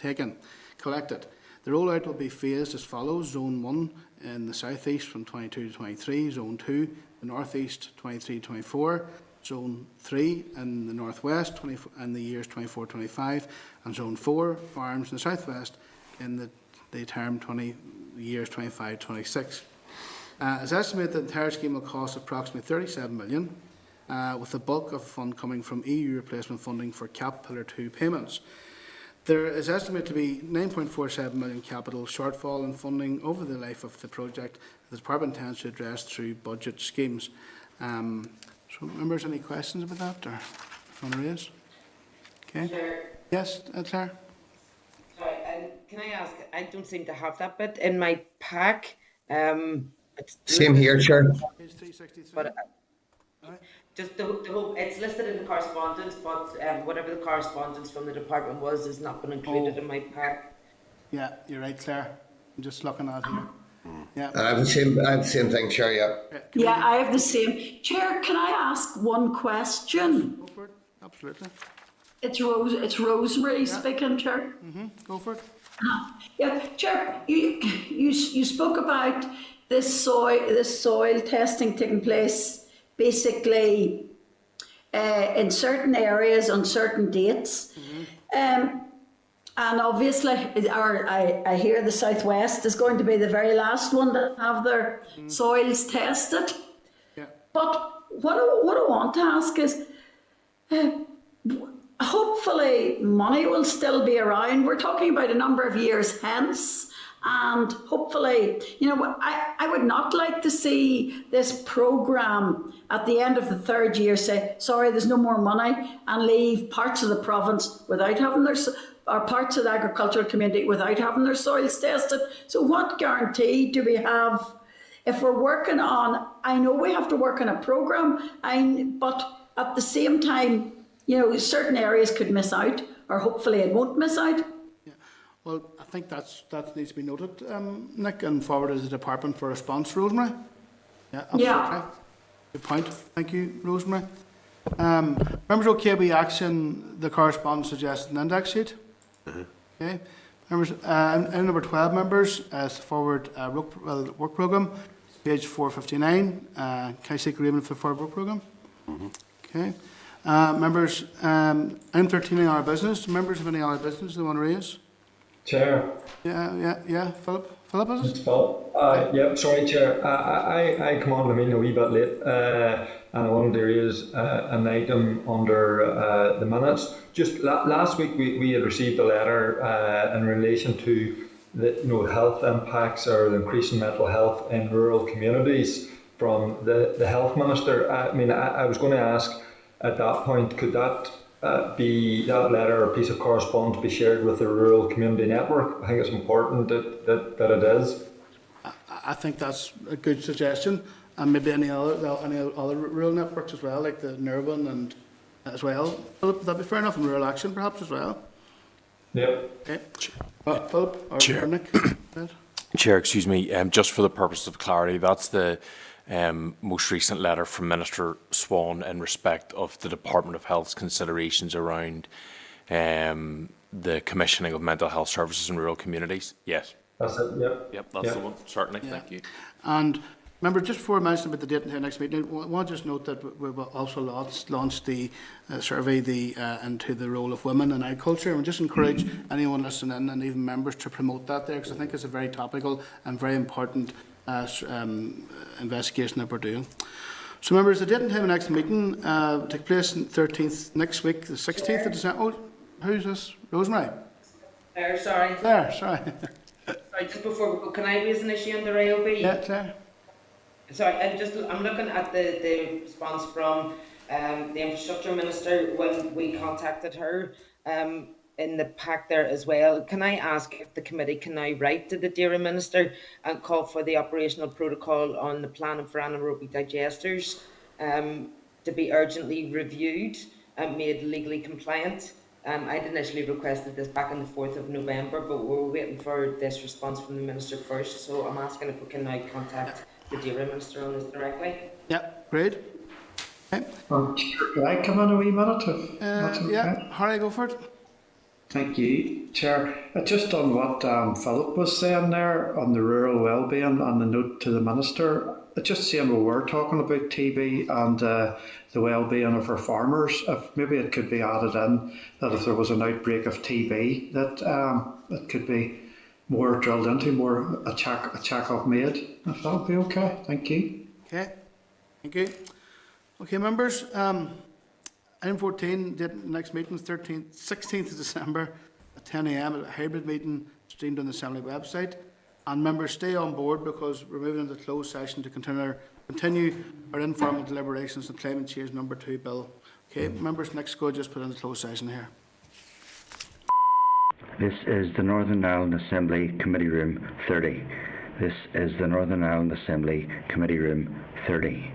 collected. The rollout will be phased as follows: Zone 1 in the south east from 22 to 23, Zone 2 the north east 23 to 24, Zone 3 in the northwest in the years 24 to 25, and Zone 4 farms in the southwest in the term years 25 to 26. It's estimated that the entire scheme will cost approximately 37 million, with the bulk of the fund coming from EU replacement funding for CAP Pillar 2 payments. There is estimated to be 9.47 million capital shortfall in funding over the life of the project the department intends to address through budget schemes. So, members, any questions about that or want to raise? Okay. Sure. Yes, Claire. Sorry, can I ask? I don't seem to have that bit in my pack. Same here, Chair. Page 363. But just the whole, it's listed in the correspondence, but whatever the correspondence from the department was has not been included in my pack. Yeah, you're right, Claire. I'm just looking at here. Yeah. I have the same thing, Chair, yeah. Yeah, I have the same. Chair, can I ask one question? Go for it. Absolutely. It's Rosemary speaking, Chair. Go for it. Yeah, Chair, you spoke about this soil testing taking place basically in certain areas on certain dates. And obviously, I hear the Southwest is going to be the very last one to have their soils tested. Yeah. But what I want to ask is, hopefully money will still be around. We're talking about a number of years hence. And hopefully, I would not like to see this programme at the end of the 3rd year say, sorry, there's no more money, and leave parts of the province without having or parts of the agricultural community without having their soils tested. So what guarantee do we have if we're working on, I know we have to work on a programme, but at the same time, certain areas could miss out, or hopefully it won't miss out. Yeah. Well, I think that needs to be noted, Nick, and forwarded to the department for response, Rosemary. Yeah, absolutely. Yeah. Good point. Thank you, Rosemary. Members, okay, we action the correspondence suggested an index sheet. Okay. Members, item number 12, members, forward work programme, page 459. Can I seek agreement for the forward work programme? Okay. Members, item 13 in our business. Members have any other business they want to raise? Chair. Yeah. Philip, is it? It's Phil. Yeah, sorry, Chair. I come on the meeting a wee bit late, and I wanted to raise an item under the minutes. Just last week, we had received a letter in relation to the health impacts or the increase in mental health in rural communities from the health minister. I was going to ask at that point, could that that letter or piece of correspondence be shared with the rural community network? I think it's important that it is. I think that's a good suggestion, and maybe any other rural networks as well, like the Nirvan and as well. Philip, would that be fair enough? And Rural Action perhaps as well. Yep. Okay. Philip or Chair. Nick? Chair, excuse me. Just for the purpose of clarity, that's the most recent letter from Minister Swan in respect of the Department of Health's considerations around the commissioning of mental health services in rural communities. Yes. That's it, yep. Yep, that's the one. Certainly, Yeah. thank you. And remember, just before I mention about the date and next meeting, I want to just note that we will also launched the survey into the role of women in agriculture, and we just encourage anyone listening in and even members to promote that there, because I think it's a very topical and very important investigation that we're doing. So members, the date and time of next meeting take place on 13th next week, the 16th of December. Oh, who's this? Rosemary? Claire, sorry. Claire, sorry. Sorry, just before we go, can I raise an issue under AOB? Yeah, Claire. Sorry, I'm looking at the response from the Infrastructure Minister when we contacted her. in the pack there as well. Can I ask if the committee can now write to the Dairy Minister and call for the operational protocol on the planning for anaerobic digesters to be urgently reviewed and made legally compliant? I'd initially requested this back on the 4th of November, but we're waiting for this response from the Minister first, so I'm asking if we can now contact the Dairy Minister on this directly. Yeah, great. Okay. Could I come in a wee minute if that's okay? Yeah, Harry, go for it. Thank you, Chair. Just on what Philip was saying there on the rural wellbeing and the note to the Minister, just saying we were talking about TB and the wellbeing of our farmers, if maybe it could be added in that if there was an outbreak of TB, that it could be more drilled into, more a check-up made, if that would be okay. Thank you. Okay, thank you. Okay, members, item 14, next meeting is 16th of December at 10 a.m. at a hybrid meeting streamed on the Assembly website. And members, stay on board because we're moving into closed session to continue our informal deliberations on climate change number 2 bill. Okay, members, next go just put into closed session here. This is the Northern Ireland Assembly Committee Room 30. This is the Northern Ireland Assembly Committee Room 30.